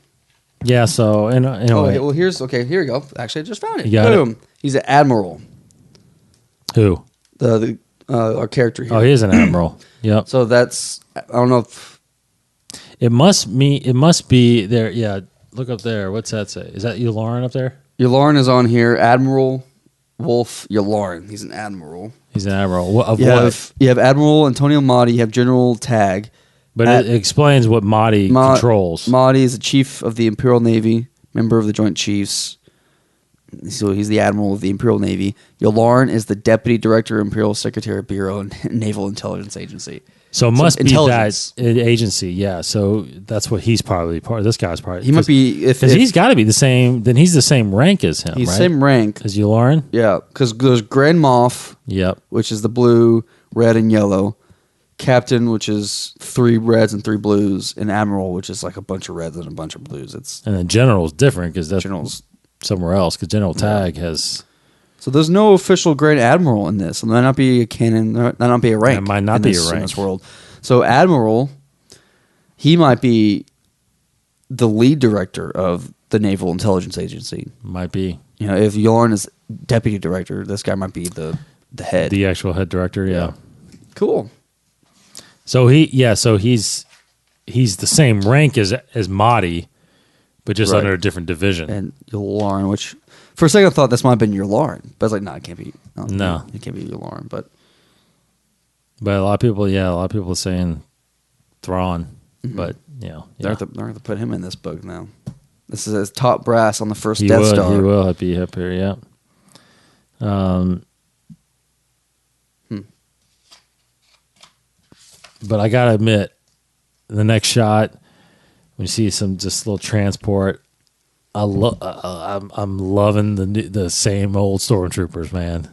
yeah. So anyway, Well, here we go. Actually, I just found it. You got it? Boom. He's an admiral. who? Our character here. Oh, he is an admiral. Yep. So that's I don't know if It must be there. Yeah. Look up there. What's that say? Is that Yularen up there? Yularen is on here. Admiral Wolf Yularen. He's an admiral. He's an admiral. Of You what? have Admiral Antonio Mahdi. You have General Tag. But it explains what Mahdi controls. Mahdi is the chief of the Imperial Navy, member of the Joint Chiefs. So he's the admiral of the Imperial Navy. Yularen is the deputy director, Imperial Secretary Bureau, and Naval Intelligence Agency. So it must be intelligence. that agency, yeah. So that's what he's probably part of. This guy's part. He might be because he's got to be the same. Then he's the same rank as him. he's right? same rank. as Yularen. Yeah, because there's Grand Moff, Yep. which is the blue, red, and yellow. Captain, which is 3 reds and 3 blues, and Admiral, which is like a bunch of reds and a bunch of blues. It's And then General's different because that's General's. somewhere else. Because General Tag has. So there's no official Grand Admiral in this. It might not be a canon. Might not be a rank. It might not in be a this, in rank. this world. So Admiral, he might be the lead director of the Naval Intelligence Agency. Might be You know, if Yularen is deputy director, this guy might be the head. the actual head director. Yeah. Cool. So he's he's the same rank as Mahdi, but just Right. under a different division. And Yularen, which for a second I thought this might have been Yularen, but I was like, no, it can't be. No. It can't be Yularen. But But a lot of people are saying Thrawn. But they're yeah. going to put him in this book now. This is his top brass on the first He Death will. Star. He will be up here. Yeah. But I gotta admit, the next shot when you see some just little transport, I'm loving the same old stormtroopers, man.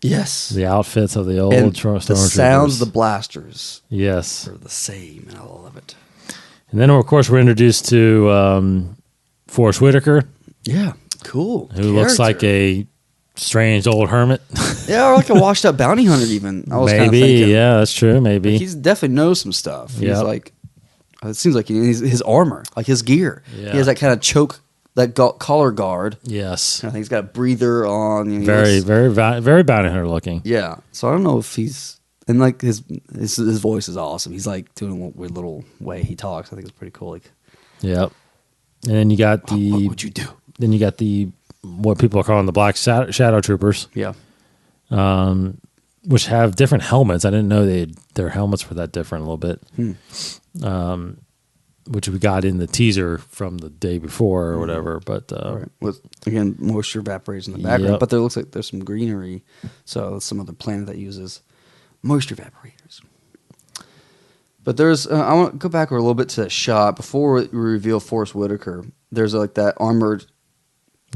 Yes. The outfits of the old And stormtroopers. the sounds of the blasters yes. are the same, and I love it. And then of course we're introduced to Forrest Whitaker, Yeah. Cool. who looks like a strange old hermit. Yeah, or like a washed up bounty hunter even. I was kind of Maybe, thinking. yeah, that's true. Maybe. He's definitely knows some stuff. He's Yep. like, it seems like his armor, like his gear. Yeah. He has that kind of choke, that collar guard. Yes. I think he's got a breather on. You know, he Very, looks- very bounty hunter looking. Yeah. So I don't know if he's, and like his voice is awesome. He's like doing a weird little way he talks. I think it's pretty cool. Like, Yep. And then you got the what would you do? then you got the what people are calling the Black Shadow Troopers, Yeah. which have different helmets. I didn't know their helmets were that different a little bit. Which we got in the teaser from the day before or whatever. But Right. With again moisture evaporates in the background, Yep. but there looks like there's some greenery. So that's some other planet that uses moisture evaporators. But there's I want to go back a little bit to that shot before we reveal Forrest Whitaker. There's like that armored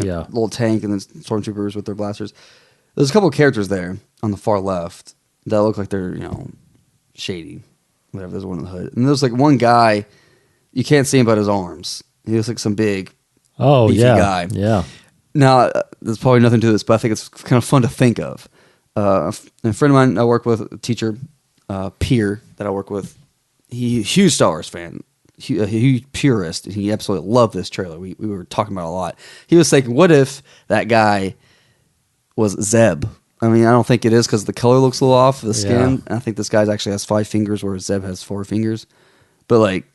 yeah, little tank and then stormtroopers with their blasters. There's a couple of characters there on the far left that look like they're shady. Whatever. There's one in the hood, and there's like one guy you can't see him but his arms. He looks like some big. oh beefy yeah, guy. yeah, Now, there's probably nothing to this, but I think it's kind of fun to think of. A friend of mine I work with, a teacher, peer that I work with, he's a huge Star Wars fan, a huge purist, and he absolutely loved this trailer. We were talking about it a lot. He was thinking, what if that guy was Zeb? I mean, I don't think it is because the color looks a little off the skin. Yeah. I think this guy actually has 5 fingers, whereas Zeb has 4 fingers. But like,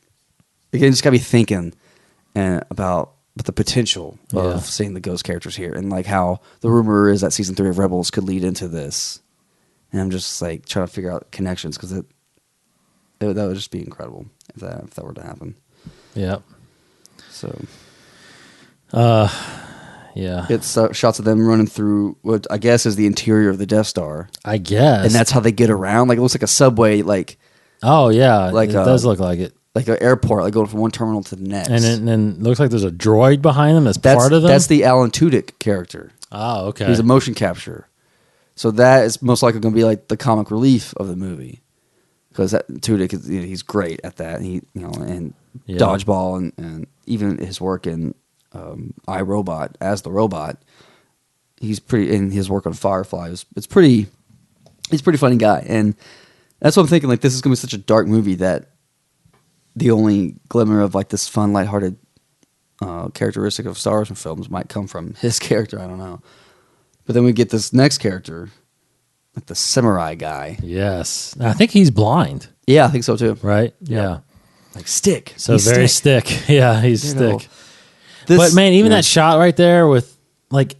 again, just gotta be thinking about the potential Yeah. of seeing the ghost characters here, and like how the rumor is that season 3 of Rebels could lead into this. And I'm just like trying to figure out connections because that would just be incredible if that were to happen. yeah, So yeah. it's shots of them running through what I guess is the interior of the Death Star, I guess, and that's how they get around. Like it looks like a subway, like oh yeah, like, it does look like it. an airport, like going from one terminal to the next. And then it looks like there's a droid behind them that's that's part of them. That's the Alan Tudyk character. oh okay. He's a motion capture. So that is most likely going to be like the comic relief of the movie, because Tudyk is, he's great at that. He and Yeah. Dodgeball and even his work in iRobot as the robot. He's pretty in his work on Firefly. It's pretty. He's a pretty funny guy, and that's what I'm thinking. Like this is going to be such a dark movie that the only glimmer of like this fun, lighthearted characteristic of Star Wars films might come from his character. I don't know. But then we get this next character, like the samurai guy. yes, I think he's blind, Yeah, I think so too. right? Yeah. Like Stick. So He's very stick. Yeah, he's know, stick. This- But man, even yeah. that shot right there with like,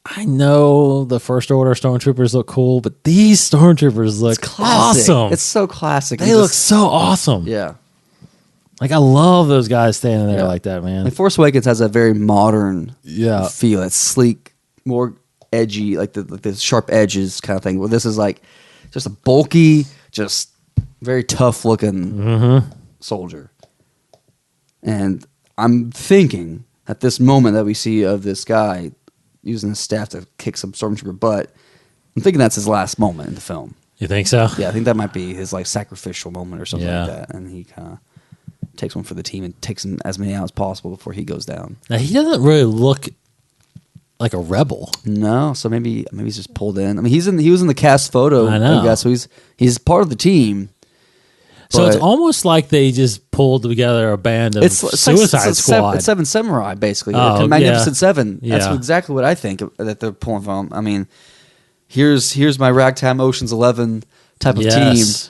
I know the First Order stormtroopers look cool, but these stormtroopers look classic. awesome. It's so classic. They And look this- so awesome. yeah. Like I love those guys standing there Yeah. like that, man. Like Force Awakens has a very modern Yeah. feel. It's sleek, more edgy, like the sharp edges kind of thing. Where this is like just a bulky, just very tough looking soldier. And I'm thinking at this moment that we see of this guy using his staff to kick some stormtrooper butt, I'm thinking that's his last moment in the film. You think so? Yeah, I think that might be his like sacrificial moment or something Yeah. like that. And he kind of takes one for the team and takes him as many out as possible before he goes down. Now he doesn't really look like a rebel. No, so maybe he's just pulled in. I mean, he was in the cast photo. I know. guess, so he's part of the team. So it's but almost like they just pulled together a band of Suicide Squad. It's Seven Samurai, basically. Oh, Like Magnificent yeah. Seven. That's Yeah. exactly what I think that they're pulling from. I mean, here's my ragtime Ocean's 11 type of team. Yes.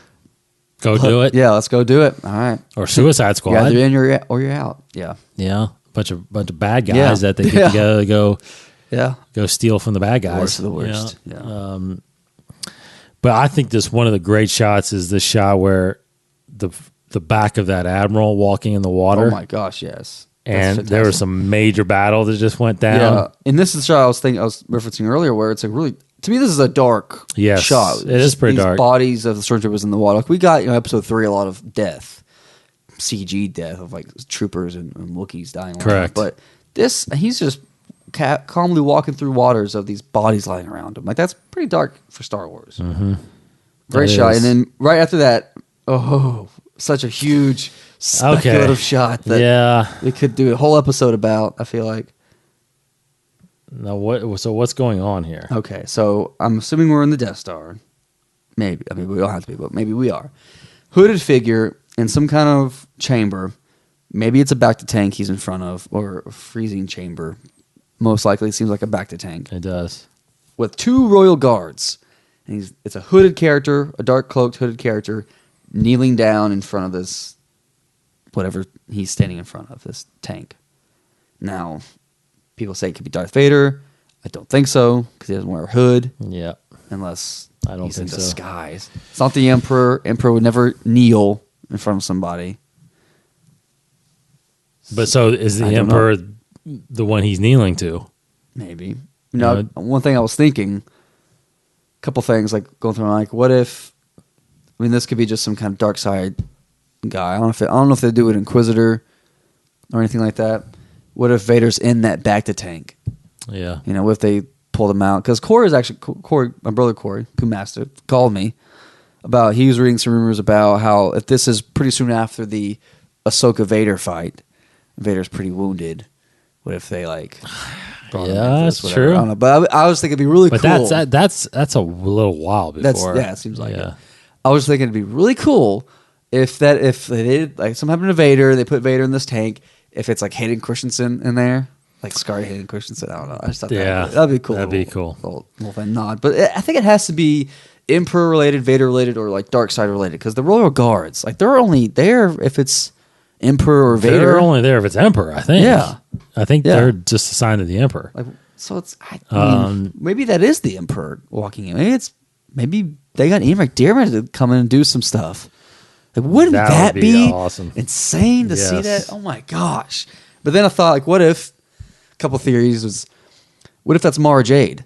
Go do it. Yeah, let's go do it. All right. Or Suicide Squad. You're either in or you're out. Yeah. Yeah, bunch of bad guys Yeah. that they get to Yeah. go steal from the bad guys. Worst of the you worst. know? Yeah. But I think this one of the great shots is the shot where the back of that admiral walking in the water. Oh my gosh, yes. That's And there was fantastic. some major battle that just went down. Yeah, and this is the shot I was referencing earlier, where it's like really, to me, this is a dark Yes, shot. it is pretty These dark. Bodies of the stormtroopers in the water. Like we got, episode 3, a lot of death, CG death of like troopers and Wookiees dying. Correct. But this, he's just calmly walking through waters of these bodies lying around him. Like that's pretty dark for Star Wars. Mm-hmm. Great That shot, is. and then right after that, such a huge speculative shot that Yeah. we could do a whole episode about. I feel like. Now what? So what's going on here? Okay, so I'm assuming we're in the Death Star. Maybe. I mean, we don't have to be, but maybe we are. Hooded figure in some kind of chamber. Maybe it's a bacta tank he's in front of, or a freezing chamber. Most likely, it seems like a bacta tank It does. with 2 royal guards. And it's a hooded character, a dark cloaked hooded character, kneeling down in front of this, whatever he's standing in front of, this tank. Now, people say it could be Darth Vader. I don't think so, because he doesn't wear a hood, Yeah. unless I don't he's think in so. disguise. It's not the Emperor. Emperor would never kneel in front of somebody. But so is the I don't Emperor the one he's kneeling to? Maybe. One thing I was thinking, a couple things like going through, like, what if? I mean, this could be just some kind of dark side guy. I don't know if they do it Inquisitor or anything like that. What if Vader's in that bacta tank? Yeah. What if they pulled him out? Because Corey, my brother Corey, Master, called me about, he was reading some rumors about how if this is pretty soon after the Ahsoka Vader fight, Vader's pretty wounded. What if they brought him Yeah, into that's this, whatever. true. I don't know, but I was thinking it'd be really But cool. that's a little while before. It seems like it. I was thinking it'd be really cool if they did something happened to Vader, they put Vader in this tank. If it's like Hayden Christensen in there, like scarred Hayden Christensen, I don't know. I just thought that'd be cool. That'd be cool. Little thing nod, but I think it has to be Emperor related, Vader related, or like Dark Side related. Because the Royal Guards, they're only there if it's Emperor or Vader. They're only there if it's Emperor, I think. Yeah. I think Yeah. they're just assigned to the Emperor. So it's. I mean, maybe that is the Emperor walking in. Maybe they got Ian McDiarmid to come in and do some stuff. Wouldn't that would be awesome? insane to see Yes. that? Oh my gosh! But then I thought, what if? A couple theories was, what if that's Mara Jade?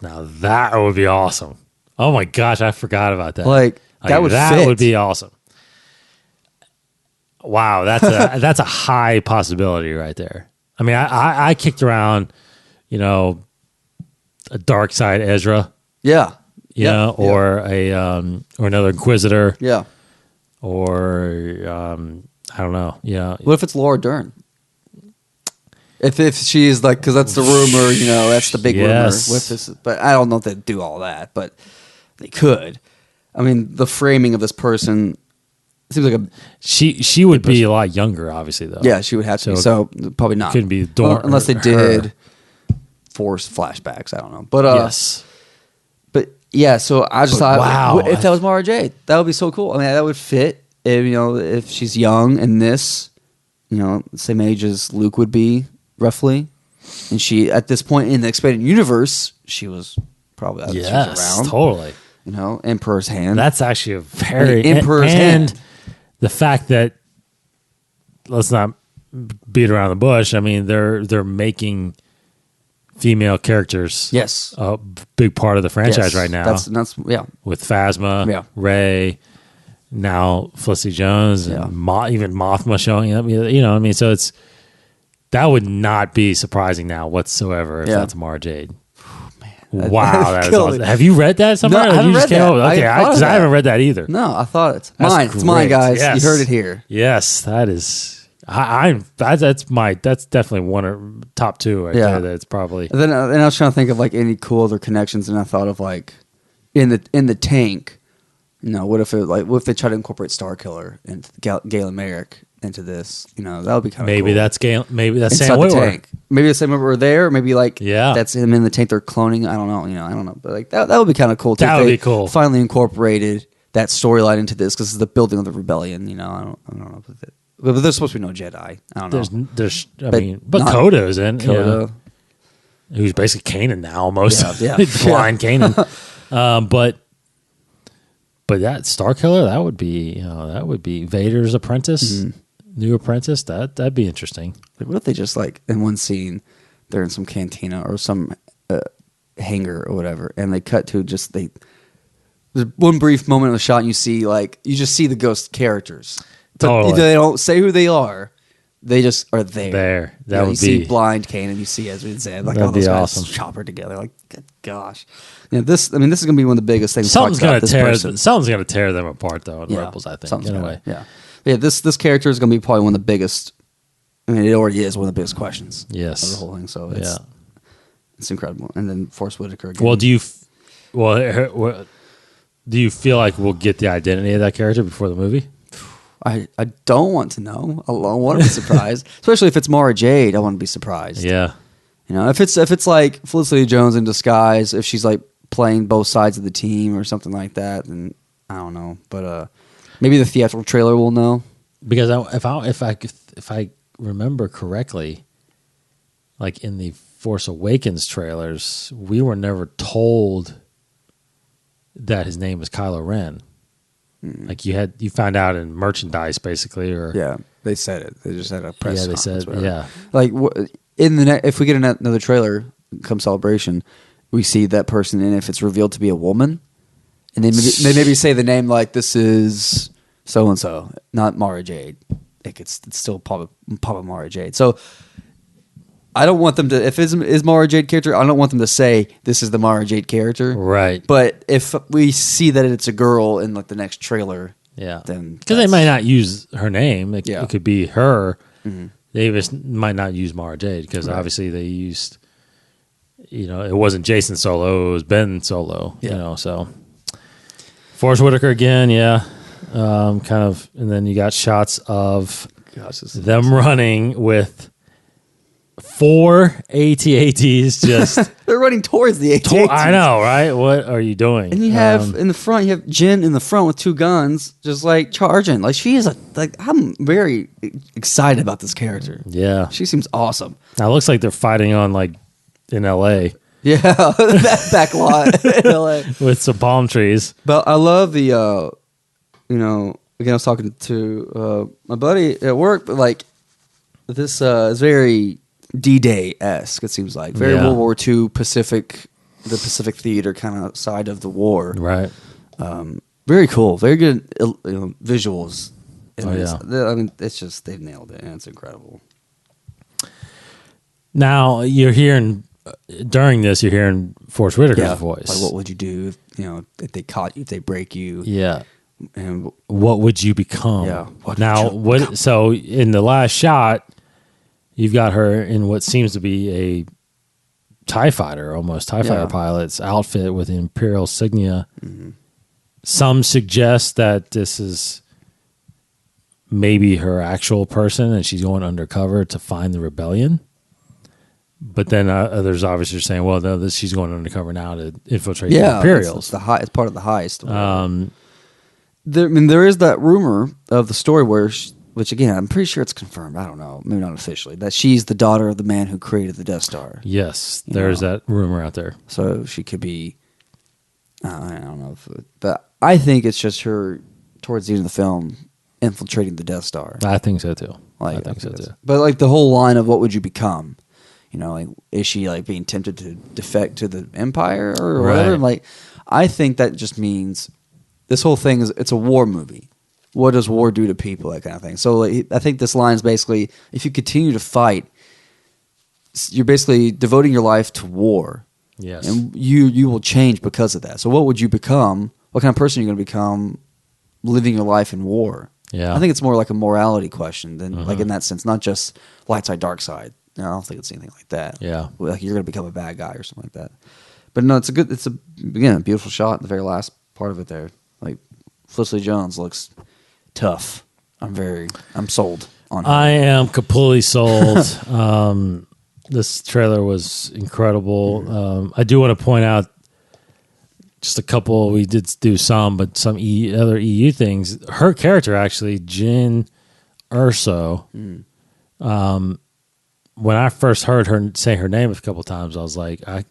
Now that would be awesome. Oh my gosh, I forgot about that. That would fit. would be awesome. Wow, that's a high possibility right there. I mean, I kicked around, a dark side Ezra, Yeah. you know, or or another Inquisitor, Yeah. or I don't know. Yeah, What if it's Laura Dern? If she's because that's the rumor, that's the big Yes. rumor with this. But I don't know if they'd do all that, but they could. I mean, the framing of this person seems like she would be a lot younger, obviously though. yeah, she would have to be. So probably not. couldn't be unless they her. did force flashbacks. I don't know, but Yes. but yeah. So I just thought, wow. what if that was Mara Jade? That would be so cool. I mean, that would fit. If she's young and this, same age as Luke would be roughly, and she at this point in the expanded universe, she was probably she was Yes, around. totally. Emperor's hand. That's actually a very Emperor's and hand. the fact that, let's not beat around the bush. I mean, they're making female characters yes, a big part of the franchise Yes. right now. That's yeah. with Phasma, Yeah. Rey, now Felicity Jones, and even Mothma showing up. I mean, so that would not be surprising now whatsoever if Yeah. that's Mara Jade. That Wow, that is killed awesome. me. Have you read that somewhere? No, I Or haven't you just read came that. up with- Okay, I thought of because I that. haven't read that either. No, I thought it's That's mine. It's mine, great. guys. Yes. You heard it here. Yes, that is. That's definitely one of top two right Yeah. there. That's probably And then I was trying to think of any cool other connections, and I thought of in the tank. What if they try to incorporate Starkiller and Galen Merrick into this? That would be kind of maybe cool. that's Gale. Maybe that's Inside Sam the Witwer. tank. Maybe the same Witwer there. Or maybe Yeah. that's him in the tank. They're cloning. I don't know. I don't know. But that would be kind of cool too. That if would they be cool. Finally incorporated that storyline into this because it's the building of the rebellion. You know, I don't know. But there's supposed to be no Jedi. I don't know. But Coda's in. Coda. Yeah. Who's basically Kanan now, almost. Yeah. Blind Kanan. But that Star Killer, that would be Vader's apprentice, new apprentice. That'd be interesting. Like, what if they just like in one scene, they're in some cantina or some hangar or whatever, and they cut to there's one brief moment of the shot, and you just see the ghost characters. Totally. They don't say who they are. They just are there. That would you be see Blind Kanan, you see Ezra and Zeb, like all that'd those be guys awesome. chopper together. Like, good gosh, this is going to be one of the biggest things. Something's going gonna to tear them apart though in Rebels. I think in a way. Yeah. This character is going to be probably one of the biggest. I mean, it already is one of the biggest questions. Yes. Of the whole thing. So it's incredible. And then Forrest Whitaker again. Well, do you feel like we'll get the identity of that character before the movie? I don't want to know. I want to be surprised, especially if it's Mara Jade. I want to be surprised. Yeah. You know, if it's like Felicity Jones in disguise, if she's like playing both sides of the team or something like that, then I don't know. But maybe the theatrical trailer will know. Because if I remember correctly, like in the Force Awakens trailers, we were never told that his name was Kylo Ren. Like you found out in merchandise basically, or Yeah, they said it. They just had a press. Yeah, they said, whatever. yeah. Like in the if we get another trailer come Celebration, we see that person, and if it's revealed to be a woman, and they maybe say the name like this is so and so, not Mara Jade. Like it's still Papa Mara Jade. So I don't want them to. If it's is Mara Jade character, I don't want them to say this is the Mara Jade character. right. But if we see that it's a girl in like the next trailer, Yeah, then because they might not use her name. It could be her. They just might not use Mara Jade because obviously they used. You know, it wasn't Jason Solo; it was Ben Solo. Yeah. You know, so Forrest Whitaker again, kind of, and then you got shots of them running with 4 AT-ATs just. They're running towards the AT-ATs. I know, right? What are you doing? And you have in the front, you have Jyn in the front with 2 guns, just like charging. Like she is I'm very excited about this character. Yeah, She seems awesome. now it looks like they're fighting on like in L.A. Yeah, that back lot in LA. with some palm trees. But I love the, again, I was talking to my buddy at work, but like this is very D-Day-esque, it seems like. Very World War II the Pacific Theater kind of side of the war. Right. Very cool. Very good visuals. Oh, I mean, it's just, they've nailed it, and it's incredible. Now you're hearing during this, you're hearing Forrest Whitaker's voice. Like, what would you do if they caught you, if they break you? Yeah. And What would you become? Yeah. So in the last shot, you've got her in what seems to be a TIE fighter, almost TIE fighter pilot's outfit with Imperial insignia. Mm-hmm. Some suggest that this is maybe her actual person and she's going undercover to find the rebellion. But then others obviously are saying, well, no, she's going undercover now to infiltrate the Imperials. It's part of the heist. There is that rumor of the story which again, I'm pretty sure it's confirmed. I don't know, maybe not officially, that she's the daughter of the man who created the Death Star. Yes, there's that rumor out there. So she could be, I don't know, but I think it's just her towards the end of the film infiltrating the Death Star. I think so too. I think so too. But like the whole line of what would you become? Like, is she like being tempted to defect to the Empire or whatever? Like, I think that just means this whole thing it's a war movie. What does war do to people? That kind of thing. So like, I think this line is basically, if you continue to fight, you're basically devoting your life to war. Yes. And you will change because of that. So what would you become? What kind of person are you going to become living your life in war? Yeah. I think it's more like a morality question than like in that sense, not just light side, dark side. I don't think it's anything like that. Yeah. Like you're going to become a bad guy or something like that. But no, it's a beautiful shot in the very last part of it there. Like Felicity Jones looks tough. I'm sold on her. I am completely sold. This trailer was incredible. I do want to point out just a couple. We did do some, but some other EU things. Her character actually, Jin Urso. When I first heard her say her name a couple times, I was like, I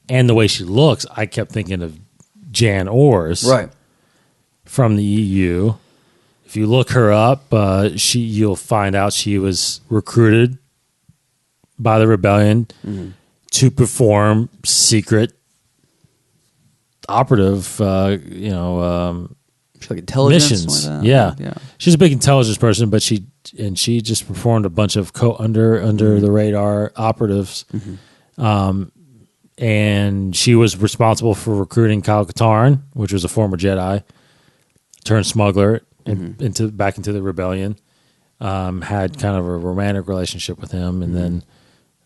and the way she looks, I kept thinking of Jan Ors, Right. from the EU. If you look her up, you'll find out she was recruited by the rebellion to perform secret operative, She's like intelligence. missions. Like that. Yeah, she's a big intelligence person, but she just performed a bunch of under the radar operatives. And she was responsible for recruiting Kyle Katarn, which was a former Jedi turned smuggler, back into the rebellion. Had kind of a romantic relationship with him, and then,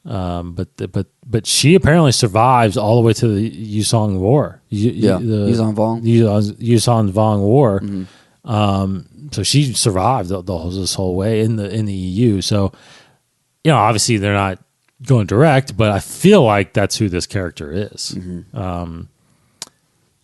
but she apparently survives all the way to the Yusong War. Yuzhan Vong. Yusong Vong War. So she survived this whole way in the EU. So, obviously they're not going direct, but I feel like that's who this character is.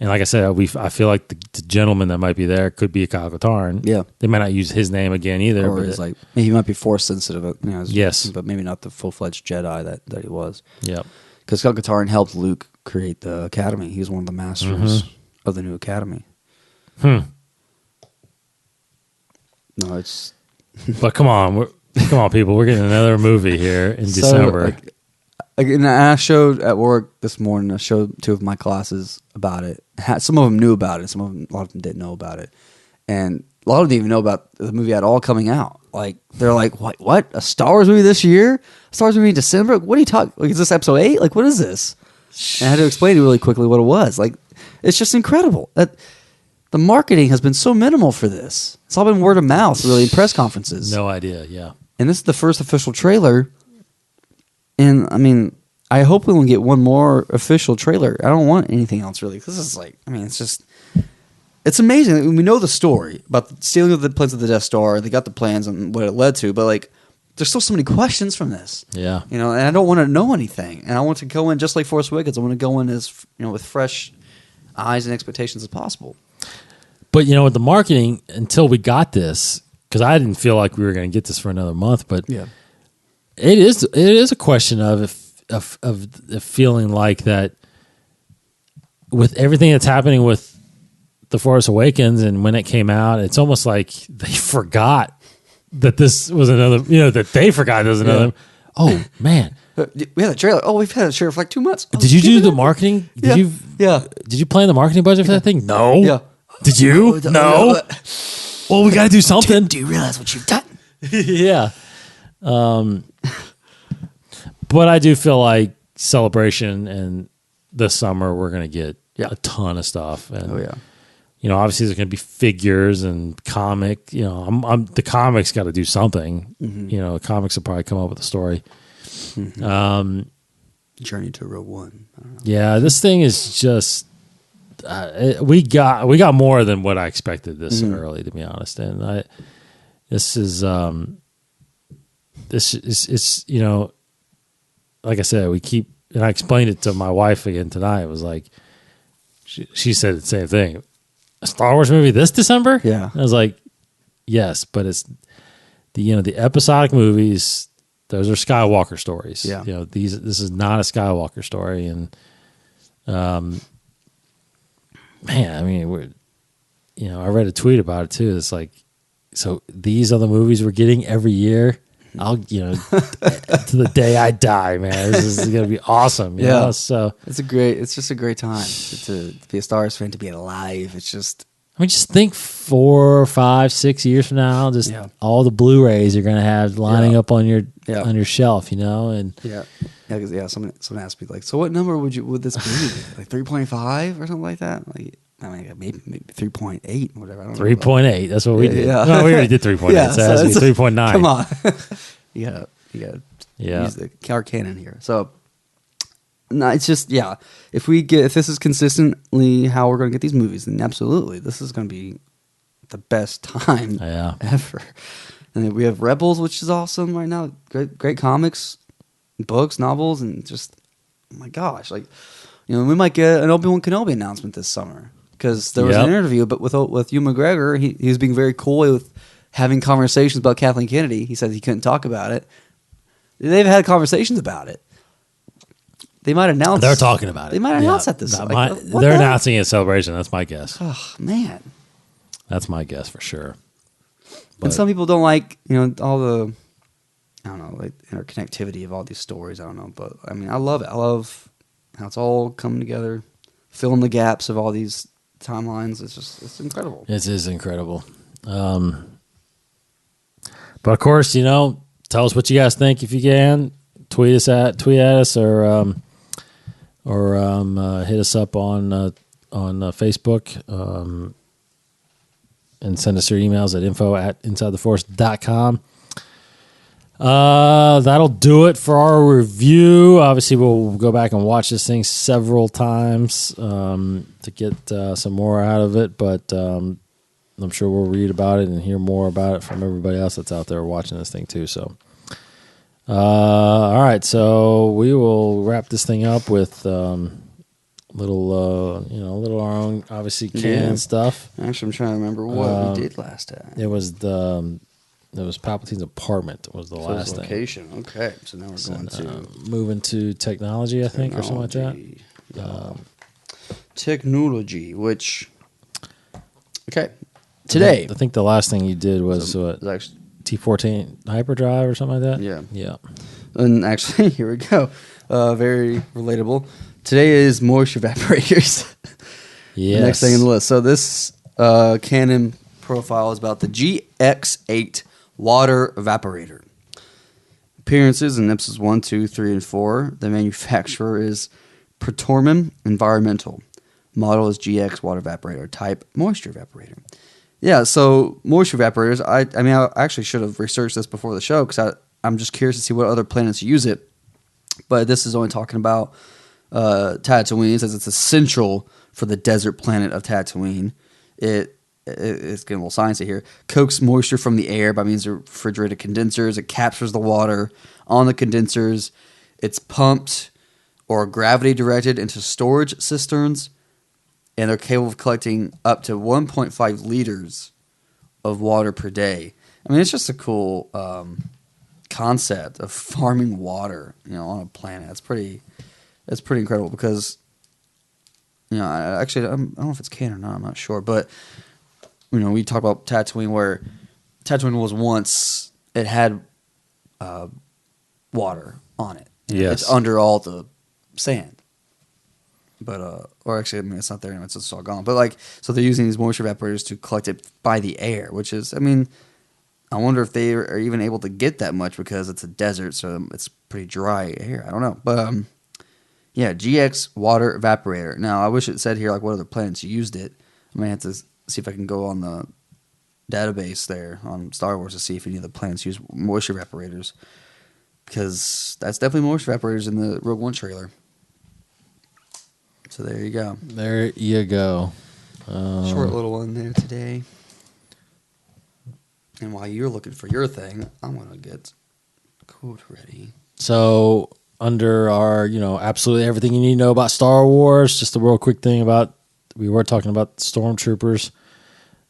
And like I said, I feel like the gentleman that might be there could be a Kyle Katarn. Yeah. They might not use his name again either. Or but it's like maybe he might be force sensitive. Yes. But maybe not the full fledged Jedi that he was. Yep. Because Kyle Katarn helped Luke create the Academy. He was one of the masters of the new Academy. No, it's But come on, people. We're getting another movie here in December. And I showed at work this morning. I showed two of my classes about it. Some of them knew about it. A lot of them didn't know about it, and a lot of them didn't even know about the movie at all coming out. Like they're like, "What? A Star Wars movie this year? A Star Wars movie in December? What are you talking? Like, is this episode 8? Like, what is this?" And I had to explain to you really quickly what it was. Like, it's just incredible that the marketing has been so minimal for this. It's all been word of mouth, really, in press conferences. No idea. Yeah. And this is the first official trailer. And I mean, I hope we will get one more official trailer. I don't want anything else really. This is like, I mean, it's amazing. We know the story about the stealing of the plans of the Death Star. They got the plans and what it led to, but like, there's still so many questions from this. Yeah. And I don't want to know anything. And I want to go in just like Force Awakens. I want to go in as with fresh eyes and expectations as possible. But with the marketing, until we got this, because I didn't feel like we were going to get this for another month, but Yeah. it is a question of feeling like that with everything that's happening with The Force Awakens and when it came out, it's almost like they forgot that this was another, that they forgot there was another. Yeah. Oh, man. We had a trailer. Oh, we've had a trailer for like 2 months. Did you do the marketing? Did Yeah. Did you plan the marketing budget for that thing? No. Yeah. Did you? No. Well, we got to do something. Do you realize what you've done? Yeah. But I do feel like Celebration and this summer we're going to get a ton of stuff. And, obviously there's going to be figures and comic. The comics got to do something. Comics will probably come up with a story. Journey to Rogue One. I don't know. Yeah, this thing is just we got more than what I expected this early, to be honest. And it's like I said, and I explained it to my wife again tonight. It was like she said the same thing. A Star Wars movie this December? Yeah. I was like, yes, but it's the episodic movies. Those are Skywalker stories. Yeah. This is not a Skywalker story, and man, I mean, I read a tweet about it too. It's like, so these are the movies we're getting every year. I'll, to the day I die, man. This is gonna be awesome. Yeah. So it's just a great time to be a Star Wars fan, to be alive. It's just, I mean, just think 4, 5, 6 years from now, just all the Blu-rays you're gonna have lining up on your shelf, and someone asked me like, so what number would this be? Like 3.5 or something like that? Like, I mean, maybe 3.8 or whatever. I don't know. 3.8. That's what we did. Yeah. No, we already did 3.8. Yeah, so it has to be 3.9. Come on, you gotta use the car cannon here. So no, it's just if this is consistently how we're going to get these movies, then absolutely, this is going to be the best time ever. And then we have Rebels, which is awesome right now. Great comics, books, novels, and just, oh my gosh, like, we might get an Obi-Wan Kenobi announcement this summer because there was an interview, but with Ewan McGregor, he was being very coy with having conversations about Kathleen Kennedy. He said he couldn't talk about it. They've had conversations about it. They might announce. They're talking about it. They might announce that this. They're announcing it at Celebration. That's my guess. Oh man, that's my guess for sure. And some people don't like all the, I don't know, like interconnectivity of all these stories. I don't know, but I mean, I love it. I love how it's all coming together, filling the gaps of all these timelines. It's incredible. It is incredible. But of course, tell us what you guys think if you can. Tweet at us or hit us up on Facebook and send us your emails at info@insidetheforce.com. That'll do it for our review. Obviously, we'll go back and watch this thing several times to get some more out of it, but I'm sure we'll read about it and hear more about it from everybody else that's out there watching this thing too. So, all right, so we will wrap this thing up with little our own obviously canned stuff. Actually, I'm trying to remember what we did last time. It was Palpatine's apartment was the last thing. Location. Okay, so now we're going to move into technology, I think, or something like that. Technology, which today I think the last thing you did was what, T14 hyperdrive or something like that. Yeah. And actually, here we go. Very relatable. Today is moisture evaporators. Yeah. The next thing in the list. So this Canon profile is about the GX8 water evaporator. Appearances in episodes 1, 2, 3, and 4. The manufacturer is Protorman Environmental. Model is GX water evaporator. Type moisture evaporator. Yeah, so moisture evaporators, I actually should have researched this before the show because I'm just curious to see what other planets use it. But this is only talking about Tatooine. It says it's essential for the desert planet of Tatooine. It's getting a little sciencey here. Coax moisture from the air by means of refrigerated condensers. It captures the water on the condensers. It's pumped or gravity directed into storage cisterns. And they're capable of collecting up to 1.5 liters of water per day. I mean, it's just a cool concept of farming water, on a planet. That's pretty incredible because, I don't know if it's canon or not. I'm not sure, but we talk about Tatooine, where Tatooine was once it had water on it. Yes, it's under all the sand. But or actually, it's not there anymore. It's just all gone. But so they're using these moisture evaporators to collect it by the air, which is, I wonder if they are even able to get that much because it's a desert, so it's pretty dry air. I don't know, but yeah, GX water evaporator. Now, I wish it said here what other planets used it. I may have to see if I can go on the database there on Star Wars to see if any of the planets use moisture evaporators, because that's definitely moisture evaporators in the Rogue One trailer. So there you go. There you go. Short little one there today. And while you're looking for your thing, I'm going to get code ready. So under our, absolutely everything you need to know about Star Wars, just a real quick thing we were talking about stormtroopers.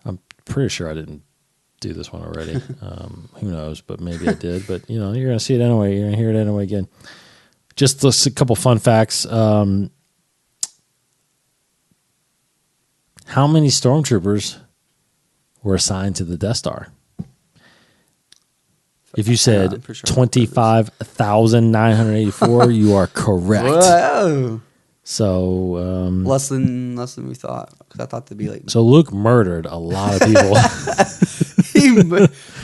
I'm pretty sure I didn't do this one already. Who knows, but maybe I did. But, you're going to see it anyway. You're going to hear it anyway again. Just a couple fun facts. How many stormtroopers were assigned to the Death Star? If you said 25,984, you are correct. Whoa. So less than we thought. Because I thought they'd be So Luke murdered a lot of people.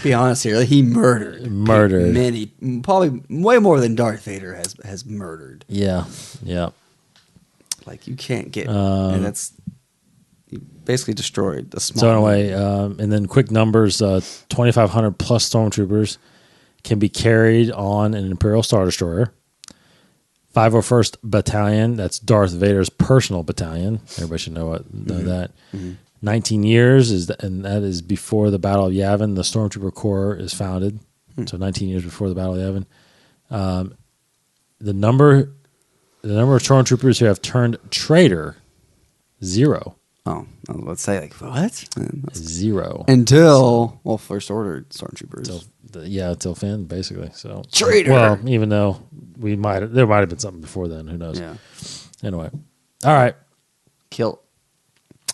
Be honest here, he murdered many, probably way more than Darth Vader has murdered. Yeah. You can't get, and that's. Basically destroyed the small. So anyway, and then quick numbers: 2,500 plus stormtroopers can be carried on an Imperial Star Destroyer. 501st Battalion, that's Darth Vader's personal battalion. Everybody should know that. Mm-hmm. 19 years and that is before the Battle of Yavin. The Stormtrooper Corps is founded, so 19 years before the Battle of Yavin. The number The number of stormtroopers who have turned traitor, 0. Oh, I was about to say, like, what? 0. Until, well, First Order stormtroopers. Until Finn, basically. So Traitor. Well, even though there might have been something before then. Who knows? Yeah. Anyway, all right. Kill.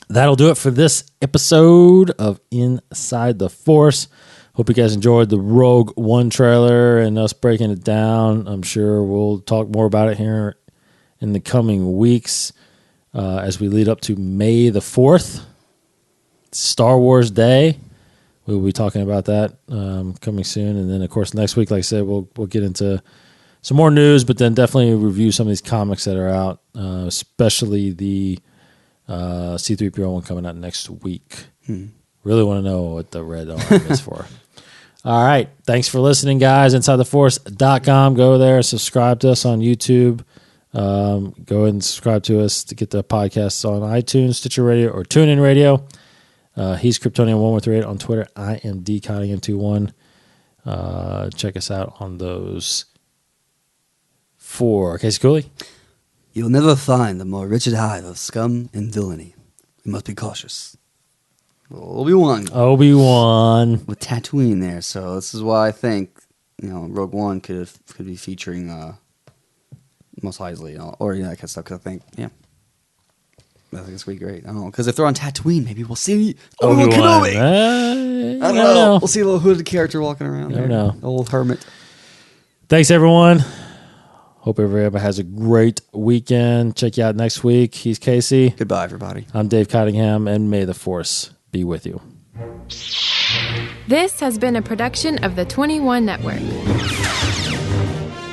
That'll do it for this episode of Inside the Force. Hope you guys enjoyed the Rogue One trailer and us breaking it down. I'm sure we'll talk more about it here in the coming weeks as we lead up to May the 4th, Star Wars Day. We'll be talking about that coming soon. And then, of course, next week, like I said, we'll get into some more news, but then definitely review some of these comics that are out, especially the C-3PO one coming out next week. Really want to know what the red arm is for. All right. Thanks for listening, guys. InsideTheForce.com. Go there. Subscribe to us on YouTube. Go ahead and subscribe to us to get the podcasts on iTunes, Stitcher Radio, or TuneIn Radio. He's Kryptonian1138 on Twitter. I am DCottingham21. Check us out on those. For Casey Cooley. You'll never find a more wretched hive of scum and villainy. You must be cautious. Obi-Wan. With Tatooine there, so this is why I think Rogue One could be featuring Mos Eisley or that kind of stuff. Because I think it's gonna be great. I don't know, because if they're on Tatooine, maybe we'll see Obi-Wan Kenobi. I don't know. We'll see a little hooded character walking around. I don't know. Old hermit. Thanks, everyone. Hope everybody has a great weekend. Check you out next week. He's Casey. Goodbye, everybody. I'm Dave Cottingham, and may the Force be with you. This has been a production of the 21 Network.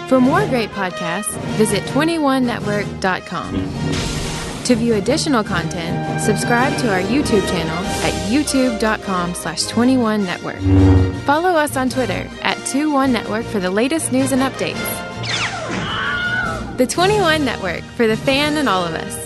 For more great podcasts, visit 21network.com. To view additional content, subscribe to our YouTube channel at youtube.com/21network. Follow us on Twitter at 21network for the latest news and updates. The 21 Network, for the fan and all of us.